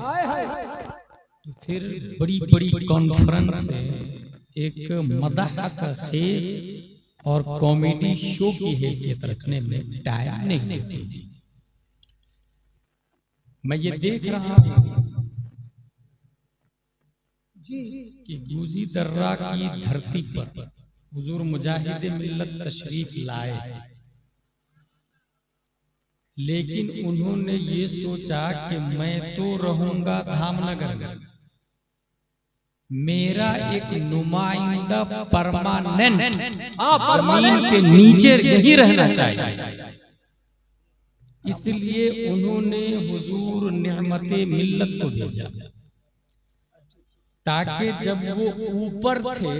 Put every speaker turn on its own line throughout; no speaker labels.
तो फिर बड़ी बड़ी कॉन्फ्रेंस से एक मदह का खेस और कॉमेडी शो की हैसियत रखने में टाइम नहीं देते। मैं ये देख रहा हूं कि गूजी दर्रा की धरती पर हुजूर मुजाहिद मिल्लत तशरीफ लाए, लेकिन उन्होंने ये सोचा कि मैं तो रहूंगा धामनगर में, मेरा एक नुमाइंदा परमानेंट जमीन के नीचे यही रहना चाहिए। इसलिए उन्होंने हुजूर निअमते मिल्लत को भेजा, ताकि जब वो ऊपर थे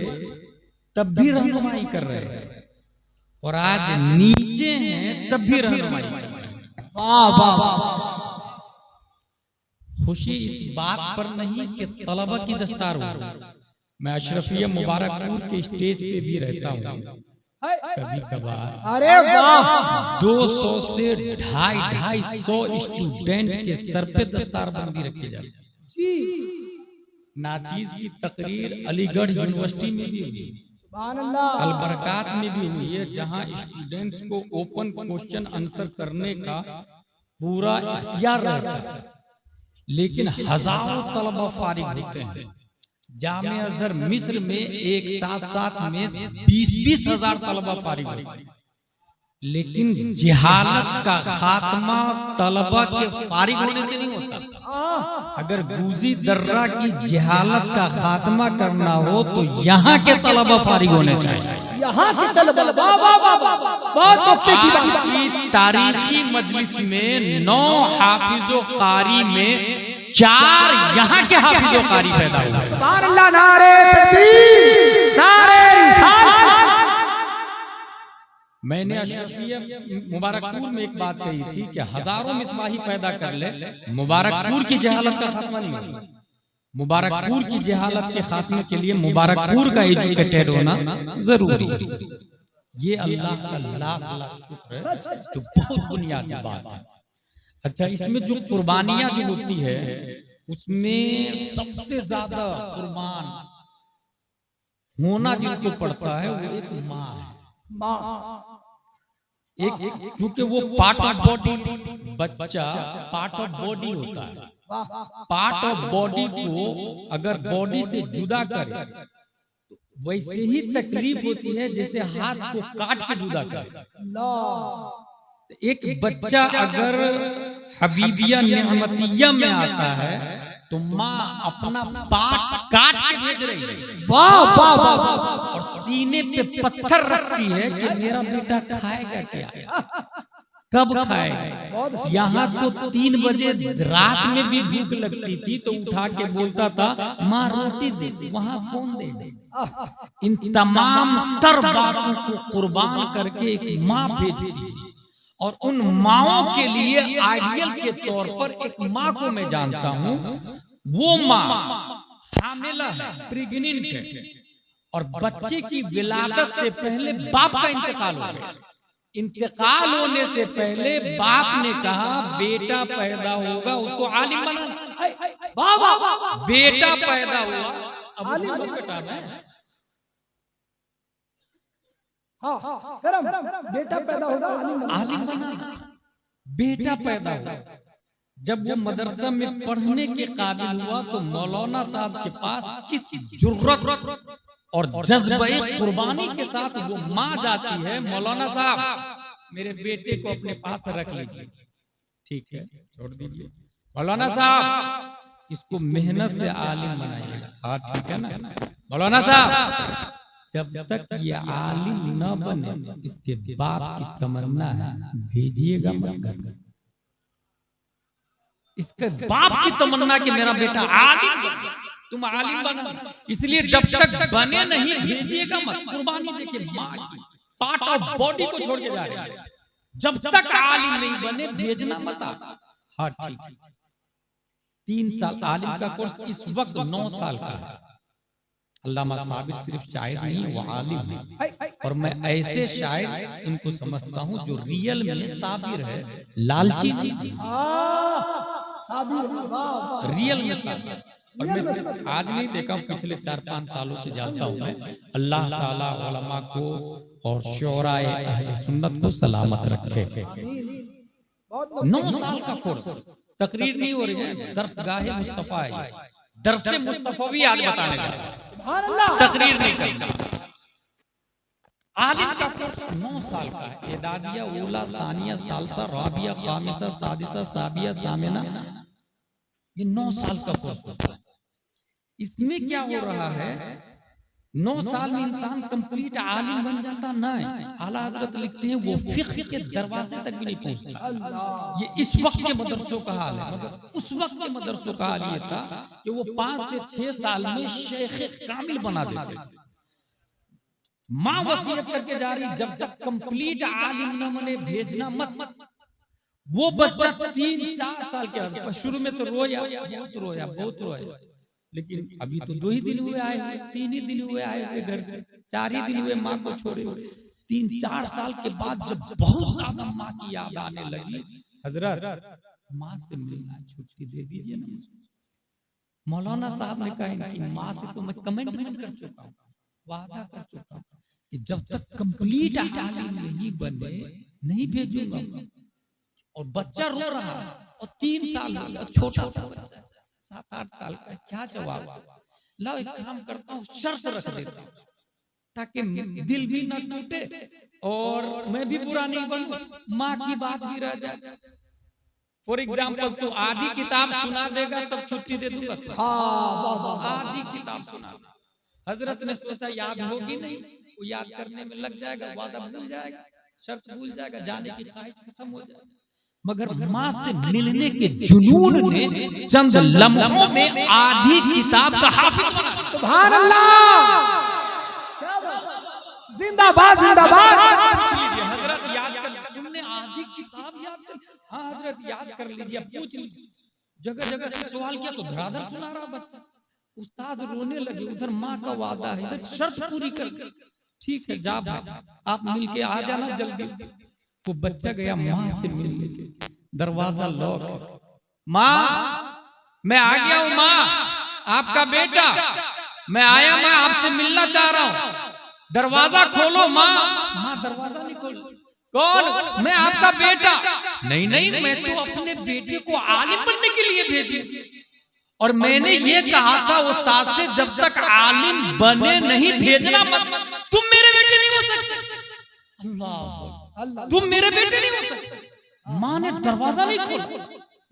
तब भी रहनुमाई कर रहे हैं और आज नीचे हैं तब भी रहनुमाई कर रहे हैं। वाह वाह। खुशी इस बात पर नहीं कि तलबा की दस्तार हो। मैं अशरफिया मुबारकपुर के स्टेज पे भी रहता हूँ, कभी कभार
अरे वाह
200 से 250 स्टूडेंट के सर पे दस्तारबंदी रखी जाती है। नाचीज की तकरीर अलीगढ़ यूनिवर्सिटी में भी हुई, अलबरकात में भी हुई है, जहां स्टूडेंट्स को ओपन क्वेश्चन आंसर करने का पूरा इख्तियार रहता है, लेकिन हजारों तलबा फारिग होते हैं। जामिया अज़हर मिस्र में एक साथ में 20-20 हजार तलबा फारिग होते हैं, लेकिन जिहालत का खात्मा तलबा के फारिग होने से नहीं होता। अगर गूजी दर्रा की जिहालत का खात्मा करना हो तो यहाँ के तलबा फारिग होने चाहिए।
यहाँ के तलबा बहुत वक्त की बात
की तारीखी मजलिस में 9 हाफिजो कारी में 4 यहाँ के हाफिजो कारी पैदा हुए।
सुभान अल्लाह, नारे तकबीर, नारे रिसालत। मैंने
अशरफिया मुबारकपुर में एक बात कही थी कि हजारों मिसबाही पैदा कर ले, मुबारकपुर की जहालत का खात्मा नहीं होगा। मुबारकपुर की जहालत के खात्मे के लिए मुबारकपुर का एजुकेटेड होना जरूरी है। ये अल्लाह का लाख लाख शुक्र है, जो बहुत बुनियादी बात है। अच्छा, इसमें जो कुर्बानियां जो होती है उसमें सबसे ज्यादा कुर्बान होना जिनको पड़ता है वो एक माँ है। एक क्योंकि वो पार्ट ऑफ बॉडी, बच्चा पार्ट ऑफ बॉडी होता है। पार्ट ऑफ बॉडी को अगर बॉडी से जुदा करे तो वैसे ही तकलीफ होती है जैसे हाथ को काट के जुदा करे। एक बच्चा अगर हबीबिया निअमतिया में आता है तो माँ अपना पार्ट काट के भेज रही है,
वाह वाह वाह,
और सीने पे पत्थर रखती है कि मेरा बेटा खाएगा क्या, कब खाएगा। यहाँ तो 3 बजे रात में भी भूख लगती थी तो उठा के बोलता था माँ रोटी दे, वहां कौन दे। इन तमाम तर बातों को कुर्बान करके एक माँ भेजती है, और उन माओं के लिए आइडियल के तौर पर एक माँ को मैं जानता हूँ। वो माँ हामिला है, प्रेग्नेंट है, और बच्चे की विलादत से पहले बाप का इंतकाल हो गया। इंतकाल होने से पहले बाप ने कहा बेटा पैदा होगा उसको आलिम बनाना। बेटा पैदा हुआ, अब आलिम कटाना है।
बेटा पैदा होगा
आलिम बनाना। बेटा पैदा हुआ, जब वो मदरसा में पढ़ने के काबिल हुआ तो मौलाना साहब के पास किस जुर्रत और जज्बे कुर्बानी के साथ वो माँ जाती है, मौलाना साहब मेरे बेटे को अपने पास रख लीजिए। ठीक है, छोड़ दीजिए। मौलाना साहब इसको मेहनत से आलिम बनाइएगा। हाँ ठीक है ना मौलाना साहब, जब तक ये आलिम न बने इसके बाप की तमन्ना है भेजिएगा मत कर। इसके बाप की तमन्ना कि मेरा बेटा आलिम बने, तुम आलिम बना, इसलिए जब तक बने नहीं भेजिएगा मत। कुर्बानी देखिए माँ की, पार्ट ऑफ बॉडी को छोड़ के जा रहे हैं। जब तक आलिम नहीं बने भेजना मत। हाँ ठीक। 3 साल आलिम का कोर्स इस वक्त 9 साल का है। अल्लामा साबिर सिर्फ शायर नहीं वो आलिम है, और मैं ऐसे शायर इनको समझता हूँ जो रियल में साबिर है, लालची नहीं। रियल में शादी। और मैं सिर्फ आज नहीं देखा हूँ, पिछले 4-5 सालों से जानता हूँ मैं। अल्लाह ताला उलमा को और शोराए अहले सुन्नत को सलामत रखे। 9 साल का कोर्स, तकरीर नहीं हो रही है, दर्सगाहे मुस्तफा है, दरसे मुस्तफा भी आज बताने का, तकरीर नहीं करना। आलिम का कोर्स 9 साल का है। एदादिया, ऊला, सानिया, सालसा, राबिया, खामिसा, सादिसा, साबिया, सामिना, ये 9 साल का कोर्स होता है। इसमें क्या हो रहा है, 9 साल में इंसान कंप्लीट आलिम बन जाता नहीं। आला हजरत लिखते हैं वो फिक्र के दरवाजे तक भी नहीं पहुंचता। ये इस वक्त के मदरसों का हाल है, मगर उस वक्त के मदरसों का हाल ये था कि वो 5 से 6 साल में शेख कामिल बना देते थे। माँ वसीयत करके जा रही, जब तक कंप्लीट आलिम न बने भेजना मत। वो बच्चा 3-4 साल के, शुरू में तो रोया, बहुत रोया, लेकिन अभी तो 2 ही दिन हुए आए हुए, 3 ही दिन हुए आए हुए घर से, 4 ही दिन हुए माँ को छोड़े। 3-4 साल के बाद जब बहुत ज्यादा माँ की याद आने लगी, हजरत माँ से मिलना, छुट्टी दे दीजिए ना मुझे। मौलाना साहब ने कहा कि माँ से तो मैं कमिटमेंट कर चुका हूँ, वादा कर चुका हूँ कि जब तक कंप्लीट आलिम नहीं बने नहीं भेजूंगा। और बच्चा रो रहा है, और 3 साल का छोटा सा बच्चा, 7-8 साल का, क्या जवाब? लो एक काम करता हूँ, शर्त रख देता हूँ ताकि दिल भी न टूटे और मैं भी बुरा नहीं बनूं, माँ की बात भी रह जाए। फॉर एग्जाम्पल, तू आधी किताब सुना देगा तब छुट्टी दे दूंगा। आधी किताब सुना। हजरत ने सोचा याद होगी नहीं, वो याद करने में लग जाएगा, वादा भूल जाएगा, शर्त भूल जाएगा, जाने की ख्वाहिश खत्म हो जाएगी। मगर माँ से मिलने के जुनून ने चंद लम्हों में आधी किताब का हाफिज बना।
सुभान अल्लाह, जिंदाबाद जिंदाबाद।
पूछ लीजिए हजरत, याद कर, तुमने आधी किताब याद कर? हाँ हजरत याद कर लीजिए। पूछ लीजिए, जगह जगह से सवाल किया तो धराधर सुना रहा बच्चा। उस्ताद रोने लगे, उधर माँ का वादा है, इधर शर्त पूरी कर। ठीक है जा भाई, आप मिलके आ जाना जल्दी से। वो बच्चा गया माँ से मिलने के, दरवाजा लॉक। माँ मैं आ गया हूँ, माँ आपका बेटा, मैं आया, मैं आपसे मिलना चाह रहा हूँ, दरवाजा खोलो माँ। माँ दरवाजा नहीं खोल। कौन? मैं आपका बेटा। नहीं नहीं, मैं तो अपने बेटे को आलिम बनने के लिए भेजी, और मैंने ये कहा था उस्ताद से जब तक आलिम बने नहीं भेजना मत। तुम मेरे बेटे नहीं हो सकते। अल्लाह, तुम मेरे बेटे नहीं हो सकते। माँ ने दरवाजा नहीं खोला,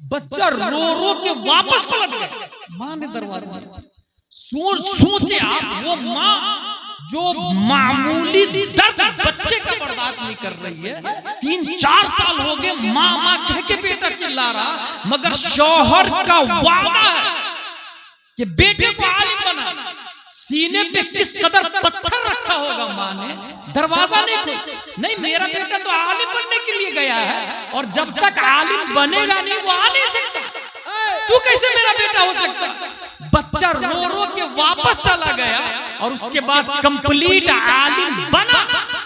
बच्चा रो रो के वापस पलट गया। माँ ने दरवाजा सोचे आप, वो माँ जो मामूली दर्द बच्चे का बर्दाश्त नहीं कर रही है, 3-4 साल हो गए माँ माँ कह के बेटा चिल्ला रहा, मगर शौहर का वादा है कि बेटे को आलिम बनाना। सीने पे किस कदर पत्थर रखा होगा माँ ने, दरवाजा नहीं खोला। नहीं मेरा बेटा तो आलिम बनने के लिए गया है, और जब तक आलिम बनेगा नहीं वो आ नहीं सकता। तू कैसे मेरा बेटा हो सकता? बच्चा रो रो के वापस चला गया, और उसके बाद कंप्लीट आलिम बना।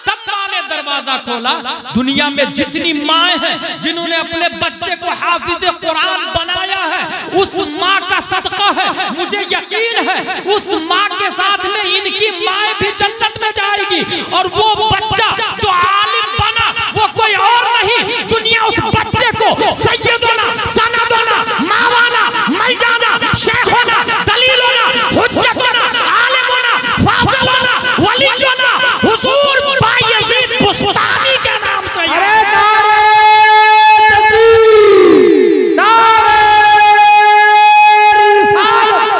तब माँ ने दरवाजा खोला। दुनिया में जितनी माँ हैं जिन्होंने अपने बच्चे को हाफिज कुरान बनाया है, उस माँ का सदका है, मुझे यकीन है उस माँ के साथ में इनकी माँ भी जन्नत में जाएगी। और वो बच्चा जो आलिम बना वो कोई और नहीं, दुनिया उस बच्चे को सैयदोना, सनदोना, मावाना, मलजाना, शेखोना, दलीलोना, हुज्जतोना, आलिमोना, फाज़िलोना, वलीयोना, हुजूर बायजीद बुस्तामी के नाम से।
अरे नारे तकबीर, नारे रिसालत,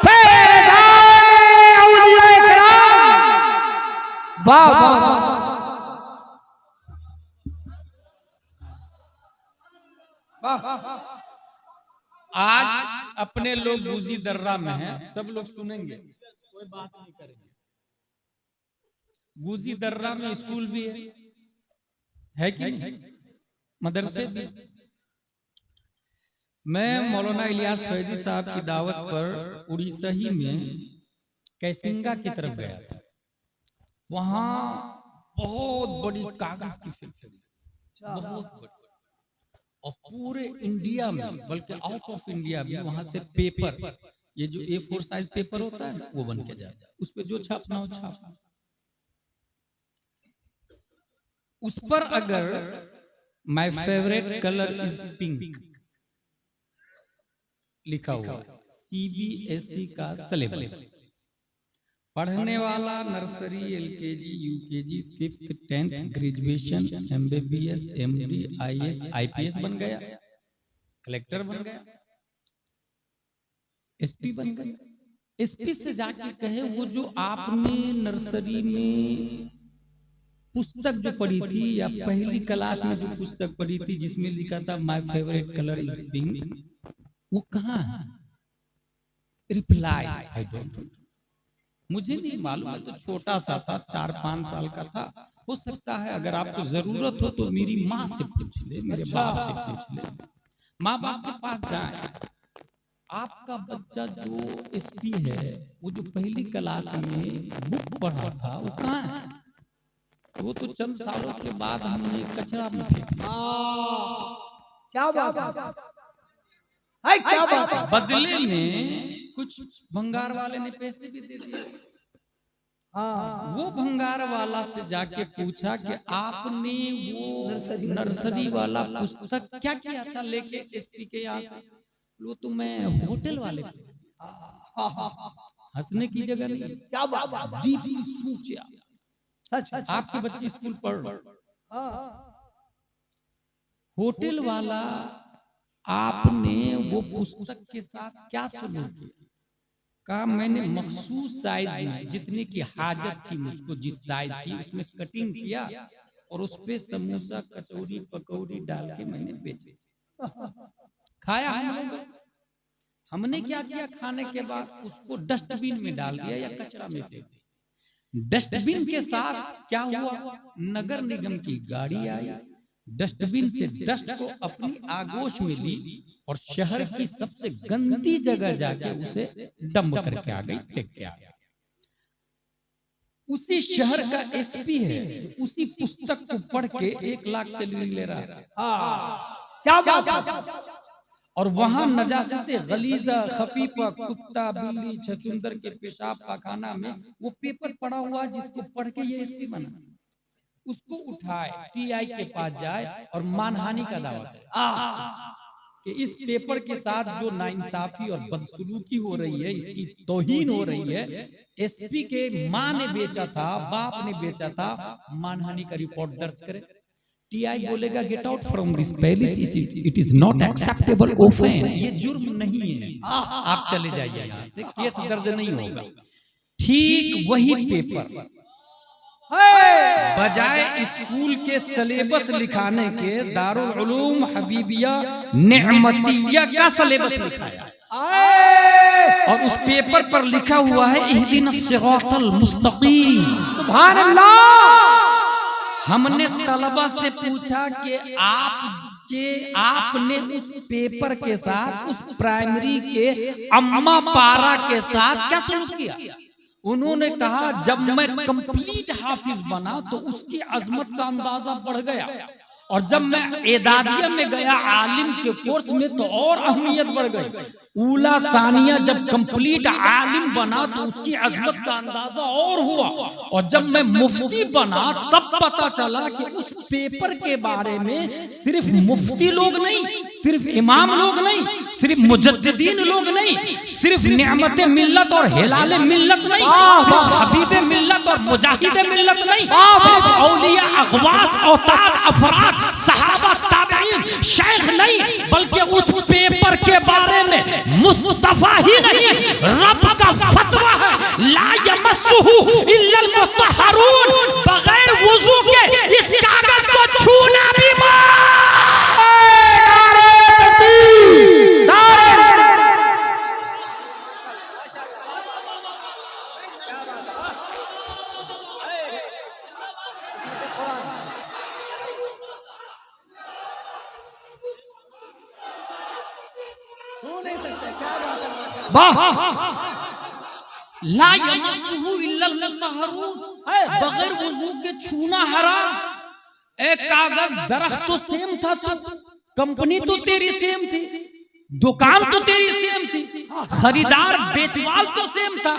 फैज़ाने औलिया किराम। वाह वाह।
आज अपने लोग गुजी दर्रा में हैं, सब लोग सुनेंगे, कोई बात नहीं करेंगे। गुजी दर्रा में स्कूल भी है कि नहीं? मदरसे भी। मैं मौलाना इलियास फैजी साहब की दावत पर उड़ीसा ही में कैसिंगा की तरफ गया था। वहां बहुत बड़ी कागज की फैक्ट्री, बहुत बड़ी, और पूरे इंडिया में बल्कि आउट ऑफ इंडिया भी वहां से पेपर, ये जो A4 साइज पेपर होता है ना, वो बन के जाता है। उस पे जो छापना हो छापना। उस पर अगर my favourite colour is pink लिखा हुआ, CBSE का सिलेबस, पढ़ने वाला nursery, LKG, UKG, 5th 10th, graduation, MBBS, MD, IAS, IPS बन गया, कलेक्टर बन गया, SP बन गया। SP से जाके कहे वो जो आपने नर्सरी में पुस्तक जो पढ़ी थी या पहली क्लास में जो पुस्तक पढ़ी थी जिसमें लिखा था my favourite colour is pink, वो कहाँ है? रिप्लाई आई डोंट नो, मुझे नहीं मालूम, मैं तो छोटा सा था, 4-5 साल का था। हो सकता है अगर आपको जरूरत हो तो मेरी माँ से पूछ ले, मेरे बाप से पूछ ले, माँ बाप के पास जाए। आपका बच्चा जो SP है, वो जो पहली क्लास में बुक पढ़ा था, वो कहाँ है? वो तो चंद सालों के बाद हमने कचरा में फेंक दिया।
क्या बात है, क्या बात है।
बदले में कुछ भंगार वाले ने पैसे भी दे दिए। वो भंगार वाला से जाके पूछा कि आपने वो नर्सरी वाला पुस्तक क्या किया था लेके SP के यहाँ से? वो तो मैं होटल वाले हंसने की जगह नहीं, क्या बात, डीपली सोचा। सच, आपके बच्चे स्कूल पढ़ रहे, होटल वाला आपने वो पुस्तक के साथ क्या सलूक किया? कहा मैंने मखसूस साइज में जितने की हाजत थी मुझको, जिस साइज की, उसमें कटिंग किया और उस पे समोसा, कचौरी, पकौड़ी डाल के मैंने बेचे, खाया हम लोग। हमने क्या किया, खाने के बाद उसको डस्टबिन में डाल दिया या कचरा में फेंक दिया। डस्टबिन के साथ क्या हुआ, नगर निगम की गाड़ी आई, डस्टबिन से डस्ट को अपनी आगोश में ली और शहर की सबसे गंदी जगह जाके उसे डंप करके आ गई, फेंक के आ गई। उसी शहर का SP है, उसी पुस्तक को पढ़ के 1 लाख सैलरी ले रहा है। क्या बात। और वहां नजासते गलीजा, खफीफा, कुत्ता, बिल्ली, छछूंदर के पेशाब पाखाना में वो पेपर पड़ा हुआ जिसको पढ़ के ये SP बना, उसको उठाए TI के पास जाए और मानहानि का दावा करे कि इस पेपर के साथ जो नाइंसाफी और बदसलूकी हो रही है, इसकी तौहीन हो रही है, SP के माँ ने बेचा था, बाप ने बेचा था, मानहानि का रिपोर्ट दर्ज करे। TI बोलेगा get out from this palace, it is not acceptable offence, ये जुर्म नहीं है, आप चले जाइए यहाँ से, केस दर्ज नहीं होगा। ठीक वही पेपर बजाय स्कूल के सिलेबस लिखाने के दारुल उलूम हबीबिया नेमतिया का सिलेबस लिखाया और उस पेपर पर लिखा हुआ है इहदिनस सिरातल मुस्तकीम।
सुभान अल्लाह।
हमने तलबा से पूछा कि आपने उस पेपर के साथ, उस प्राइमरी के अम्मा पारा के साथ क्या सलूक किया? उन्होंने कहा जब मैं कंप्लीट हाफिज बना तो उसकी अजमत का अंदाजा बढ़ गया, और जब मैं एदादिया में गया आलिम के कोर्स में तो और अहमियत बढ़ गई। ऊला सानिया जब कंप्लीट आलिम बना तो उसकी अजमत का अंदाजा और हुआ, और जब मैं मुफ्ती बना तब पता चला कि उस पेपर के बारे में सिर्फ मुफ्ती लोग नहीं, सिर्फ इमाम लोग नहीं, सिर्फ मुजद्दिदीन लोग नहीं, सिर्फ नेमत मिल्लत और हिलाल मिल्लत नहीं, सिर्फ हबीब मिल्लत और मुजाहिद मिल्लत नहीं, सिर्फ औलिया, अगवास, औताद, अफराद, सहाबा, ताबईन, शेख नहीं, बल्कि उस पेपर के बारे में मुस्तफा ही नहीं, रब का फतवा है, ला यमस्सुहु इल्लल मुतहहरून, बगैर वुजू के इस कागज को छूना भी ला यमस्सुहु इल्लल मुतहहरून, बगैर वुजू के छूना हराम। एक कागज दरख्त तो सेम था, कंपनी तो तेरी सेम थी, दुकान तो तेरी सेम थी, खरीदार बेचवाल तो सेम था,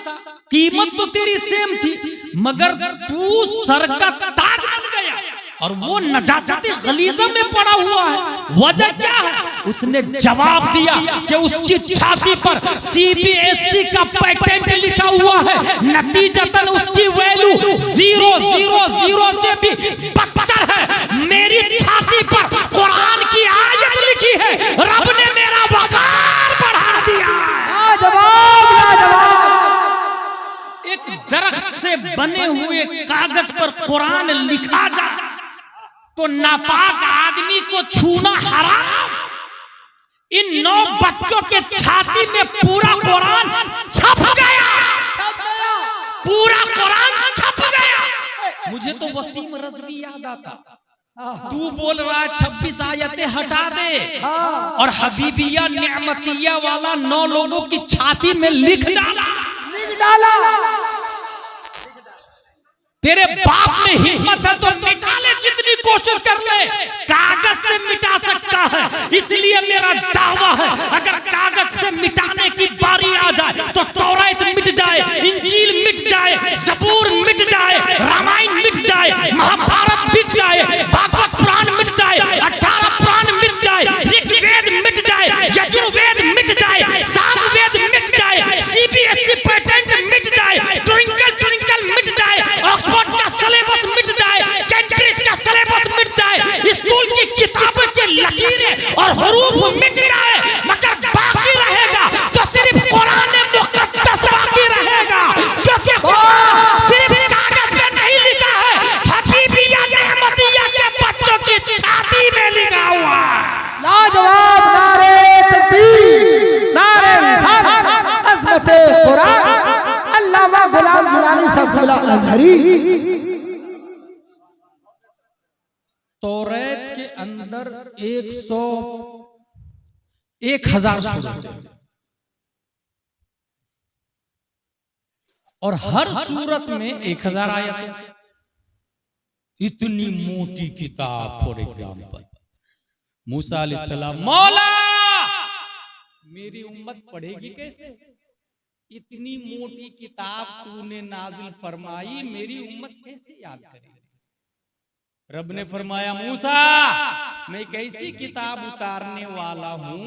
कीमत तो तेरी सेम थी, मगर तू सर का ताज बन गया और वो नजासत गलीज़ा में पड़ा हुआ है। वजह क्या है? उसने जवाब दिया कि उसकी छाती पर CBSE का पेटेंट लिखा हुआ है, नतीजतन उसकी वैल्यू 000 से भी बदतर है। मेरी छाती पर कुरान की आयत लिखी है, रब ने मेरा वकार बढ़ा दिया।
लाजवाब लाजवाब।
एक दरख्त से बने हुए कागज पर कुरान लिखा जाए तो नापाक आदमी को छूना हराम। इन 9 बच्चों के छाती में पूरा कुरान छप गया, पूरा कुरान छप गया। मुझे तो वसीम रज़वी याद आता। तू बोल रहा है 26 आयतें हटा दे और हबीबिया नेमतिया वाला 9 लोगों की छाती में लिख डाला। तेरे बाप में हिम्मत है तो मिटा ले, जितनी कोशिश कर ले, कागज से मिटा सकता है। इसलिए मेरा दावा है अगर कागज से मिटाने की बारी आ जाए तो तौरात मिट जाए, इंजील मिट जाए, ज़बूर मिट जाए, रामायण मिट जाए, महाभारत मिट जाए, भागवत पुराण मिट जाए, 18 पुराण मिट जाए, ऋग्वेद मिट जाए, यजुर्वेद मिट जाए, सामवेद मिट जाए, CBSE पेटेंट मिट जाए, ट्विंकल ट्विंकल मिट जाए, ऑक्सफोर्ड का सिलेबस मिट जाए, कैम्ब्रिज का सिलेबस मिट जाए, स्कूल की किताबों के लकीरें और हुरूफ मिट जाए, मगर बाकी रहेगा तो सिर्फ कुरान मुक़द्दस बाकी रहेगा, क्योंकि कुरान सिर्फ कागज में नहीं लिखा है, हबीबिया नेमतिया के बच्चों की छाती में लिखा हुआ है।
लाजवाब। नारे तकबीर, नारे रिसालत, अज़मत कुरान। अल्लामा गुलाम गिलानी साहब अज़हरी।
तौरात के अंदर 1000 सूरत और हर सूरत में 1000 आयत। इतनी मोटी किताब। फॉर एग्जाम्पल मूसा अलैहिस्सलाम, मौला मेरी उम्मत पढ़ेगी कैसे? इतनी मोटी किताब तूने नाजिल फरमाई, मेरी उम्मत कैसे याद करेगी? रब ने फरमाया, मूसा मैं एक ऐसी किताब उतारने वाला हूं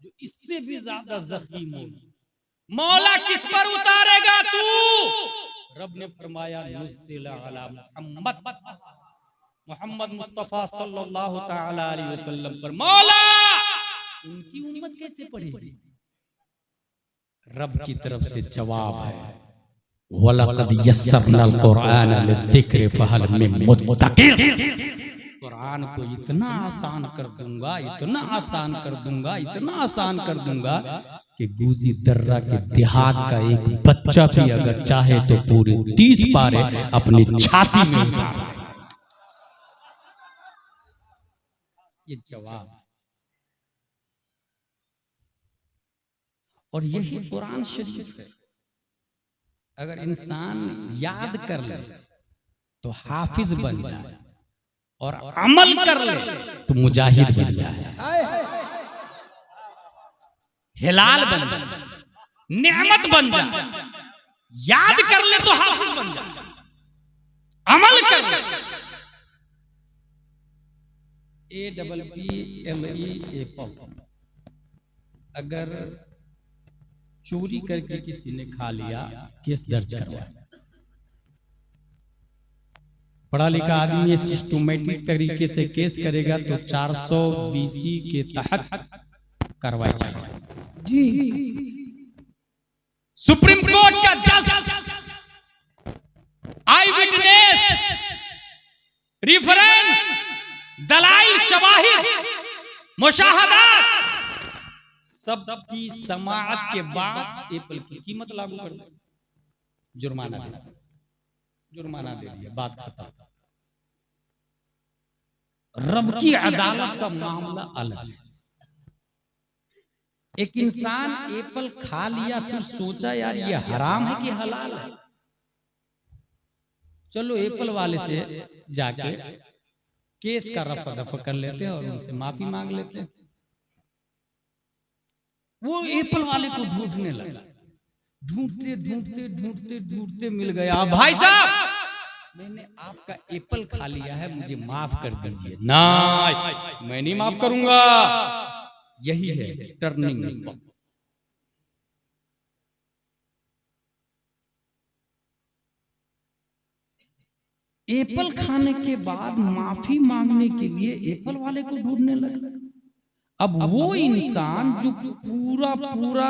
जो इससे भी ज्यादा ज़ख़ीम होगी। मौला किस पर उतारेगा तू? रब ने फरमाया, नुज़्ज़िल अला मोहम्मद मुस्तफा सल्लल्लाहु तआला अलैहि वसल्लम पर। मौला उनकी उम्मत कैसे पढ़ेगी? रब की तरफ से जवाब है, वलक़द यस्सरनल कुरान लिज़्ज़िक्रि फहल मिन मुद्दकिर। कुरान को इतना आसान कर दूंगा, इतना आसान कर दूंगा, इतना आसान कर दूंगा कि गूजी दर्रा के देहात का एक बच्चा भी अगर चाहे तो पूरे 30 पारे अपनी छाती में उतार। ये जवाब। और यही कुरान शरीफ है। अगर इंसान याद कर ले तो हाफिज बन जाए और अमल कर ले तो मुजाहिद बन जाए, हिलाल बन जाए, नेमत बन जाए। याद कर ले तो हाफिज बन जाए, अमल कर ले। APPLE अगर चोरी करके किसी ने खा लिया, केस दर्ज करवा। पढ़ा लिखा आदमी ये सिस्टमैटिक तरीके से केस करेगा तो 420 के तहत कार्रवाई चाहिए जी। सुप्रीम कोर्ट का जज, आई विटनेस, रिफरेंस, दलाइल, शवाहिद, मुशाहदात सबकी समाअत के बाद एप्पल की कीमत लागू कर दो, जुर्माना दे दिया, बात खत्म। रब की अदालत का मामला अलग है। एक इंसान एप्पल खा लिया, फिर सोचा यार ये हराम है कि हलाल है। चलो एप्पल वाले से जाके केस का रफा दफा कर लेते हैं और उनसे माफी मांग लेते हैं। वो एप्पल वाले को ढूंढने लगा, ढूंढते ढूंढते ढूंढते ढूंढते मिल गया। भाई साहब, मैंने आपका एप्पल खा लिया है, मुझे माफ कर दीजिए। ना, मैं नहीं माफ करूंगा। यही है टर्निंग पॉइंट। एप्पल खाने के बाद माफी मांगने के लिए एप्पल वाले को ढूंढने लगा। अब वो इंसान जो पूरा पूरा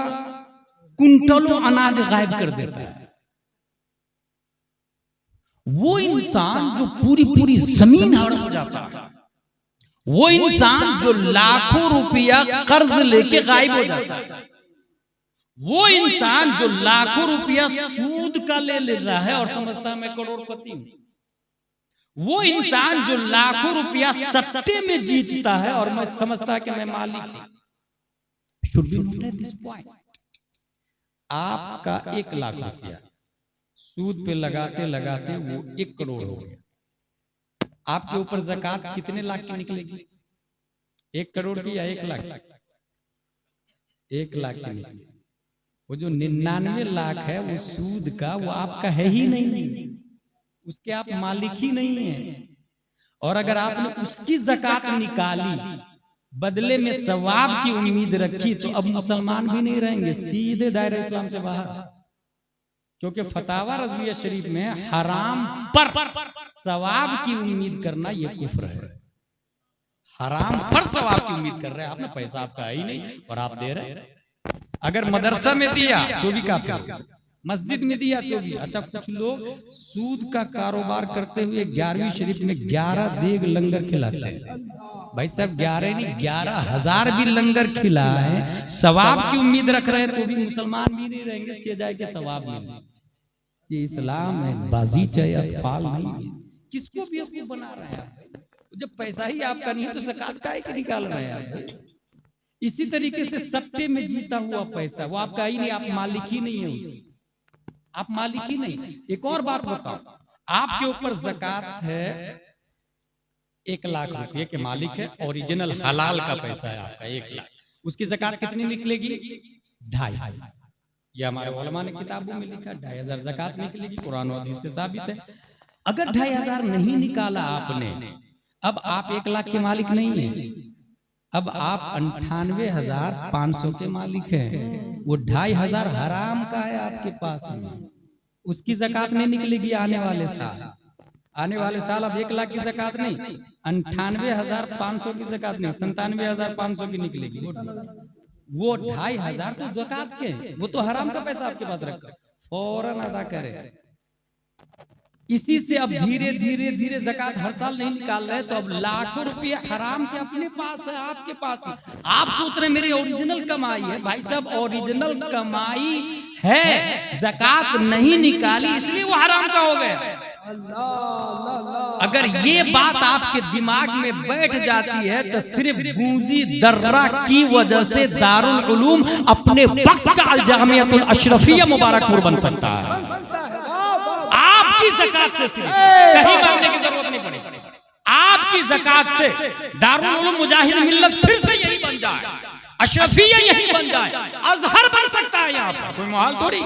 कुंटलों अनाज गायब कर देता है, वो इंसान जो पूरी पूरी जमीन हड़प जाता है, वो इंसान जो लाखों रुपया कर्ज लेके गायब हो जाता है, वो इंसान जो लाखों रुपया सूद का ले रहा है और समझता है मैं करोड़पति हूं, वो इंसान जो लाखों रुपया सट्टे में जीतता है और मैं समझता है कि मैं मालिक हूं। Should be note at this point. आपका 1 लाख रुपया सूद पे लगाते लगाते वो 1 करोड़ हो गया। आपके ऊपर ज़कात कितने लाख की निकलेगी? 1 करोड़ की या 1 लाख? 1 लाख की निकलेगी। वो जो 99 लाख है वो सूद का, वो आपका है ही नहीं, उसके आप मालिक ही नहीं है। और अगर आपने उसकी ज़कात निकाली, बदले में सवाब की उम्मीद रखी, तो अब मुसलमान भी नहीं रहेंगे, सीधे दायरे इस्लाम से बाहर। क्योंकि फतावा रज़विया शरीफ में हराम पर सवाब की उम्मीद करना यह कुफ्र है। हराम पर सवाब की उम्मीद कर रहे हैं, आपने पैसा आपका है ही नहीं और आप दे रहे हैं। अगर मदरसा में दिया तो भी काफिर, मस्जिद में दिया तो भी। अच्छा, कुछ लोग सूद का कारोबार करते हुए 11वीं शरीफ में 11 देग लंगर खिलाते हैं। भाई साहब, 11 नहीं 11,000 भी लंगर खिलाए, सवाब की उम्मीद रख रहे हैं तो भी मुसलमान भी नहीं रहेंगे, चे जाए के सवाब मिले। ये इस्लाम है, बाजी चाहे फाल नहीं। किसको भी अपने बना रहे हैं? जब पैसा ही आपका नहीं है तो ज़कात काहे के निकाल रहे हैं? इसी तरीके से सट्टे में जीता हुआ पैसा वो आपका ही नहीं, आप मालिक ही नहीं है उसकी, आप मालिक ही नहीं। एक और बात बताओ, आपके ऊपर ज़कात है 1 लाख रुपए के मालिक है, ओरिजिनल हलाल का पैसा है आपका 1 लाख, उसकी ज़कात कितनी निकलेगी? 2.5। ये हमारे उलमा ने किताबों में लिखा 2.5 ज़कात निकलेगी, कुरान और हदीस से साबित है। अगर 2.5 नहीं निकाला आपने, अब आप 1 लाख के मालिक नहीं है, अब आप 98,500 के मालिक हैं। वो 2.5 हराम का है आपके पास में, उसकी ज़कात नहीं निकलेगी आने वाले साल। आने वाले साल अब 1 लाख की ज़कात नहीं, 98,500 की ज़कात नहीं, 97,500 की निकलेगी। वो 2.5 तो ज़कात के, वो तो हराम का पैसा आपके पास रखा, फौरन अदा करे। इसी से अब धीरे धीरे धीरे ज़कात हर साल नहीं निकाल रहे, तो अब लाखों रुपये हराम के अपने पास है, आपके पास है। आप सोच रहे मेरी ओरिजिनल कमाई है। भाई साहब, ओरिजिनल कमाई है, ज़कात नहीं निकाली इसलिए वो हराम का हो गया। अगर ये बात आपके दिमाग में बैठ जाती है तो सिर्फ गूंजी दर्रा की वजह से दारुल उलूम अपने वक्त का अल जामियतुल अशरफिया मुबारकपुर बन सकता है। आपकी ज़कात से सिर्फ कहीं मांगने की जरूरत नहीं पड़ेगी। आपकी ज़कात से दारुल उलूम मुजाहिद मिल्लत फिर से यही बन जाए, अशरफिया यही बन जाए, अजहर बन सकता है। यहाँ पर कोई मुहाल थोड़ी।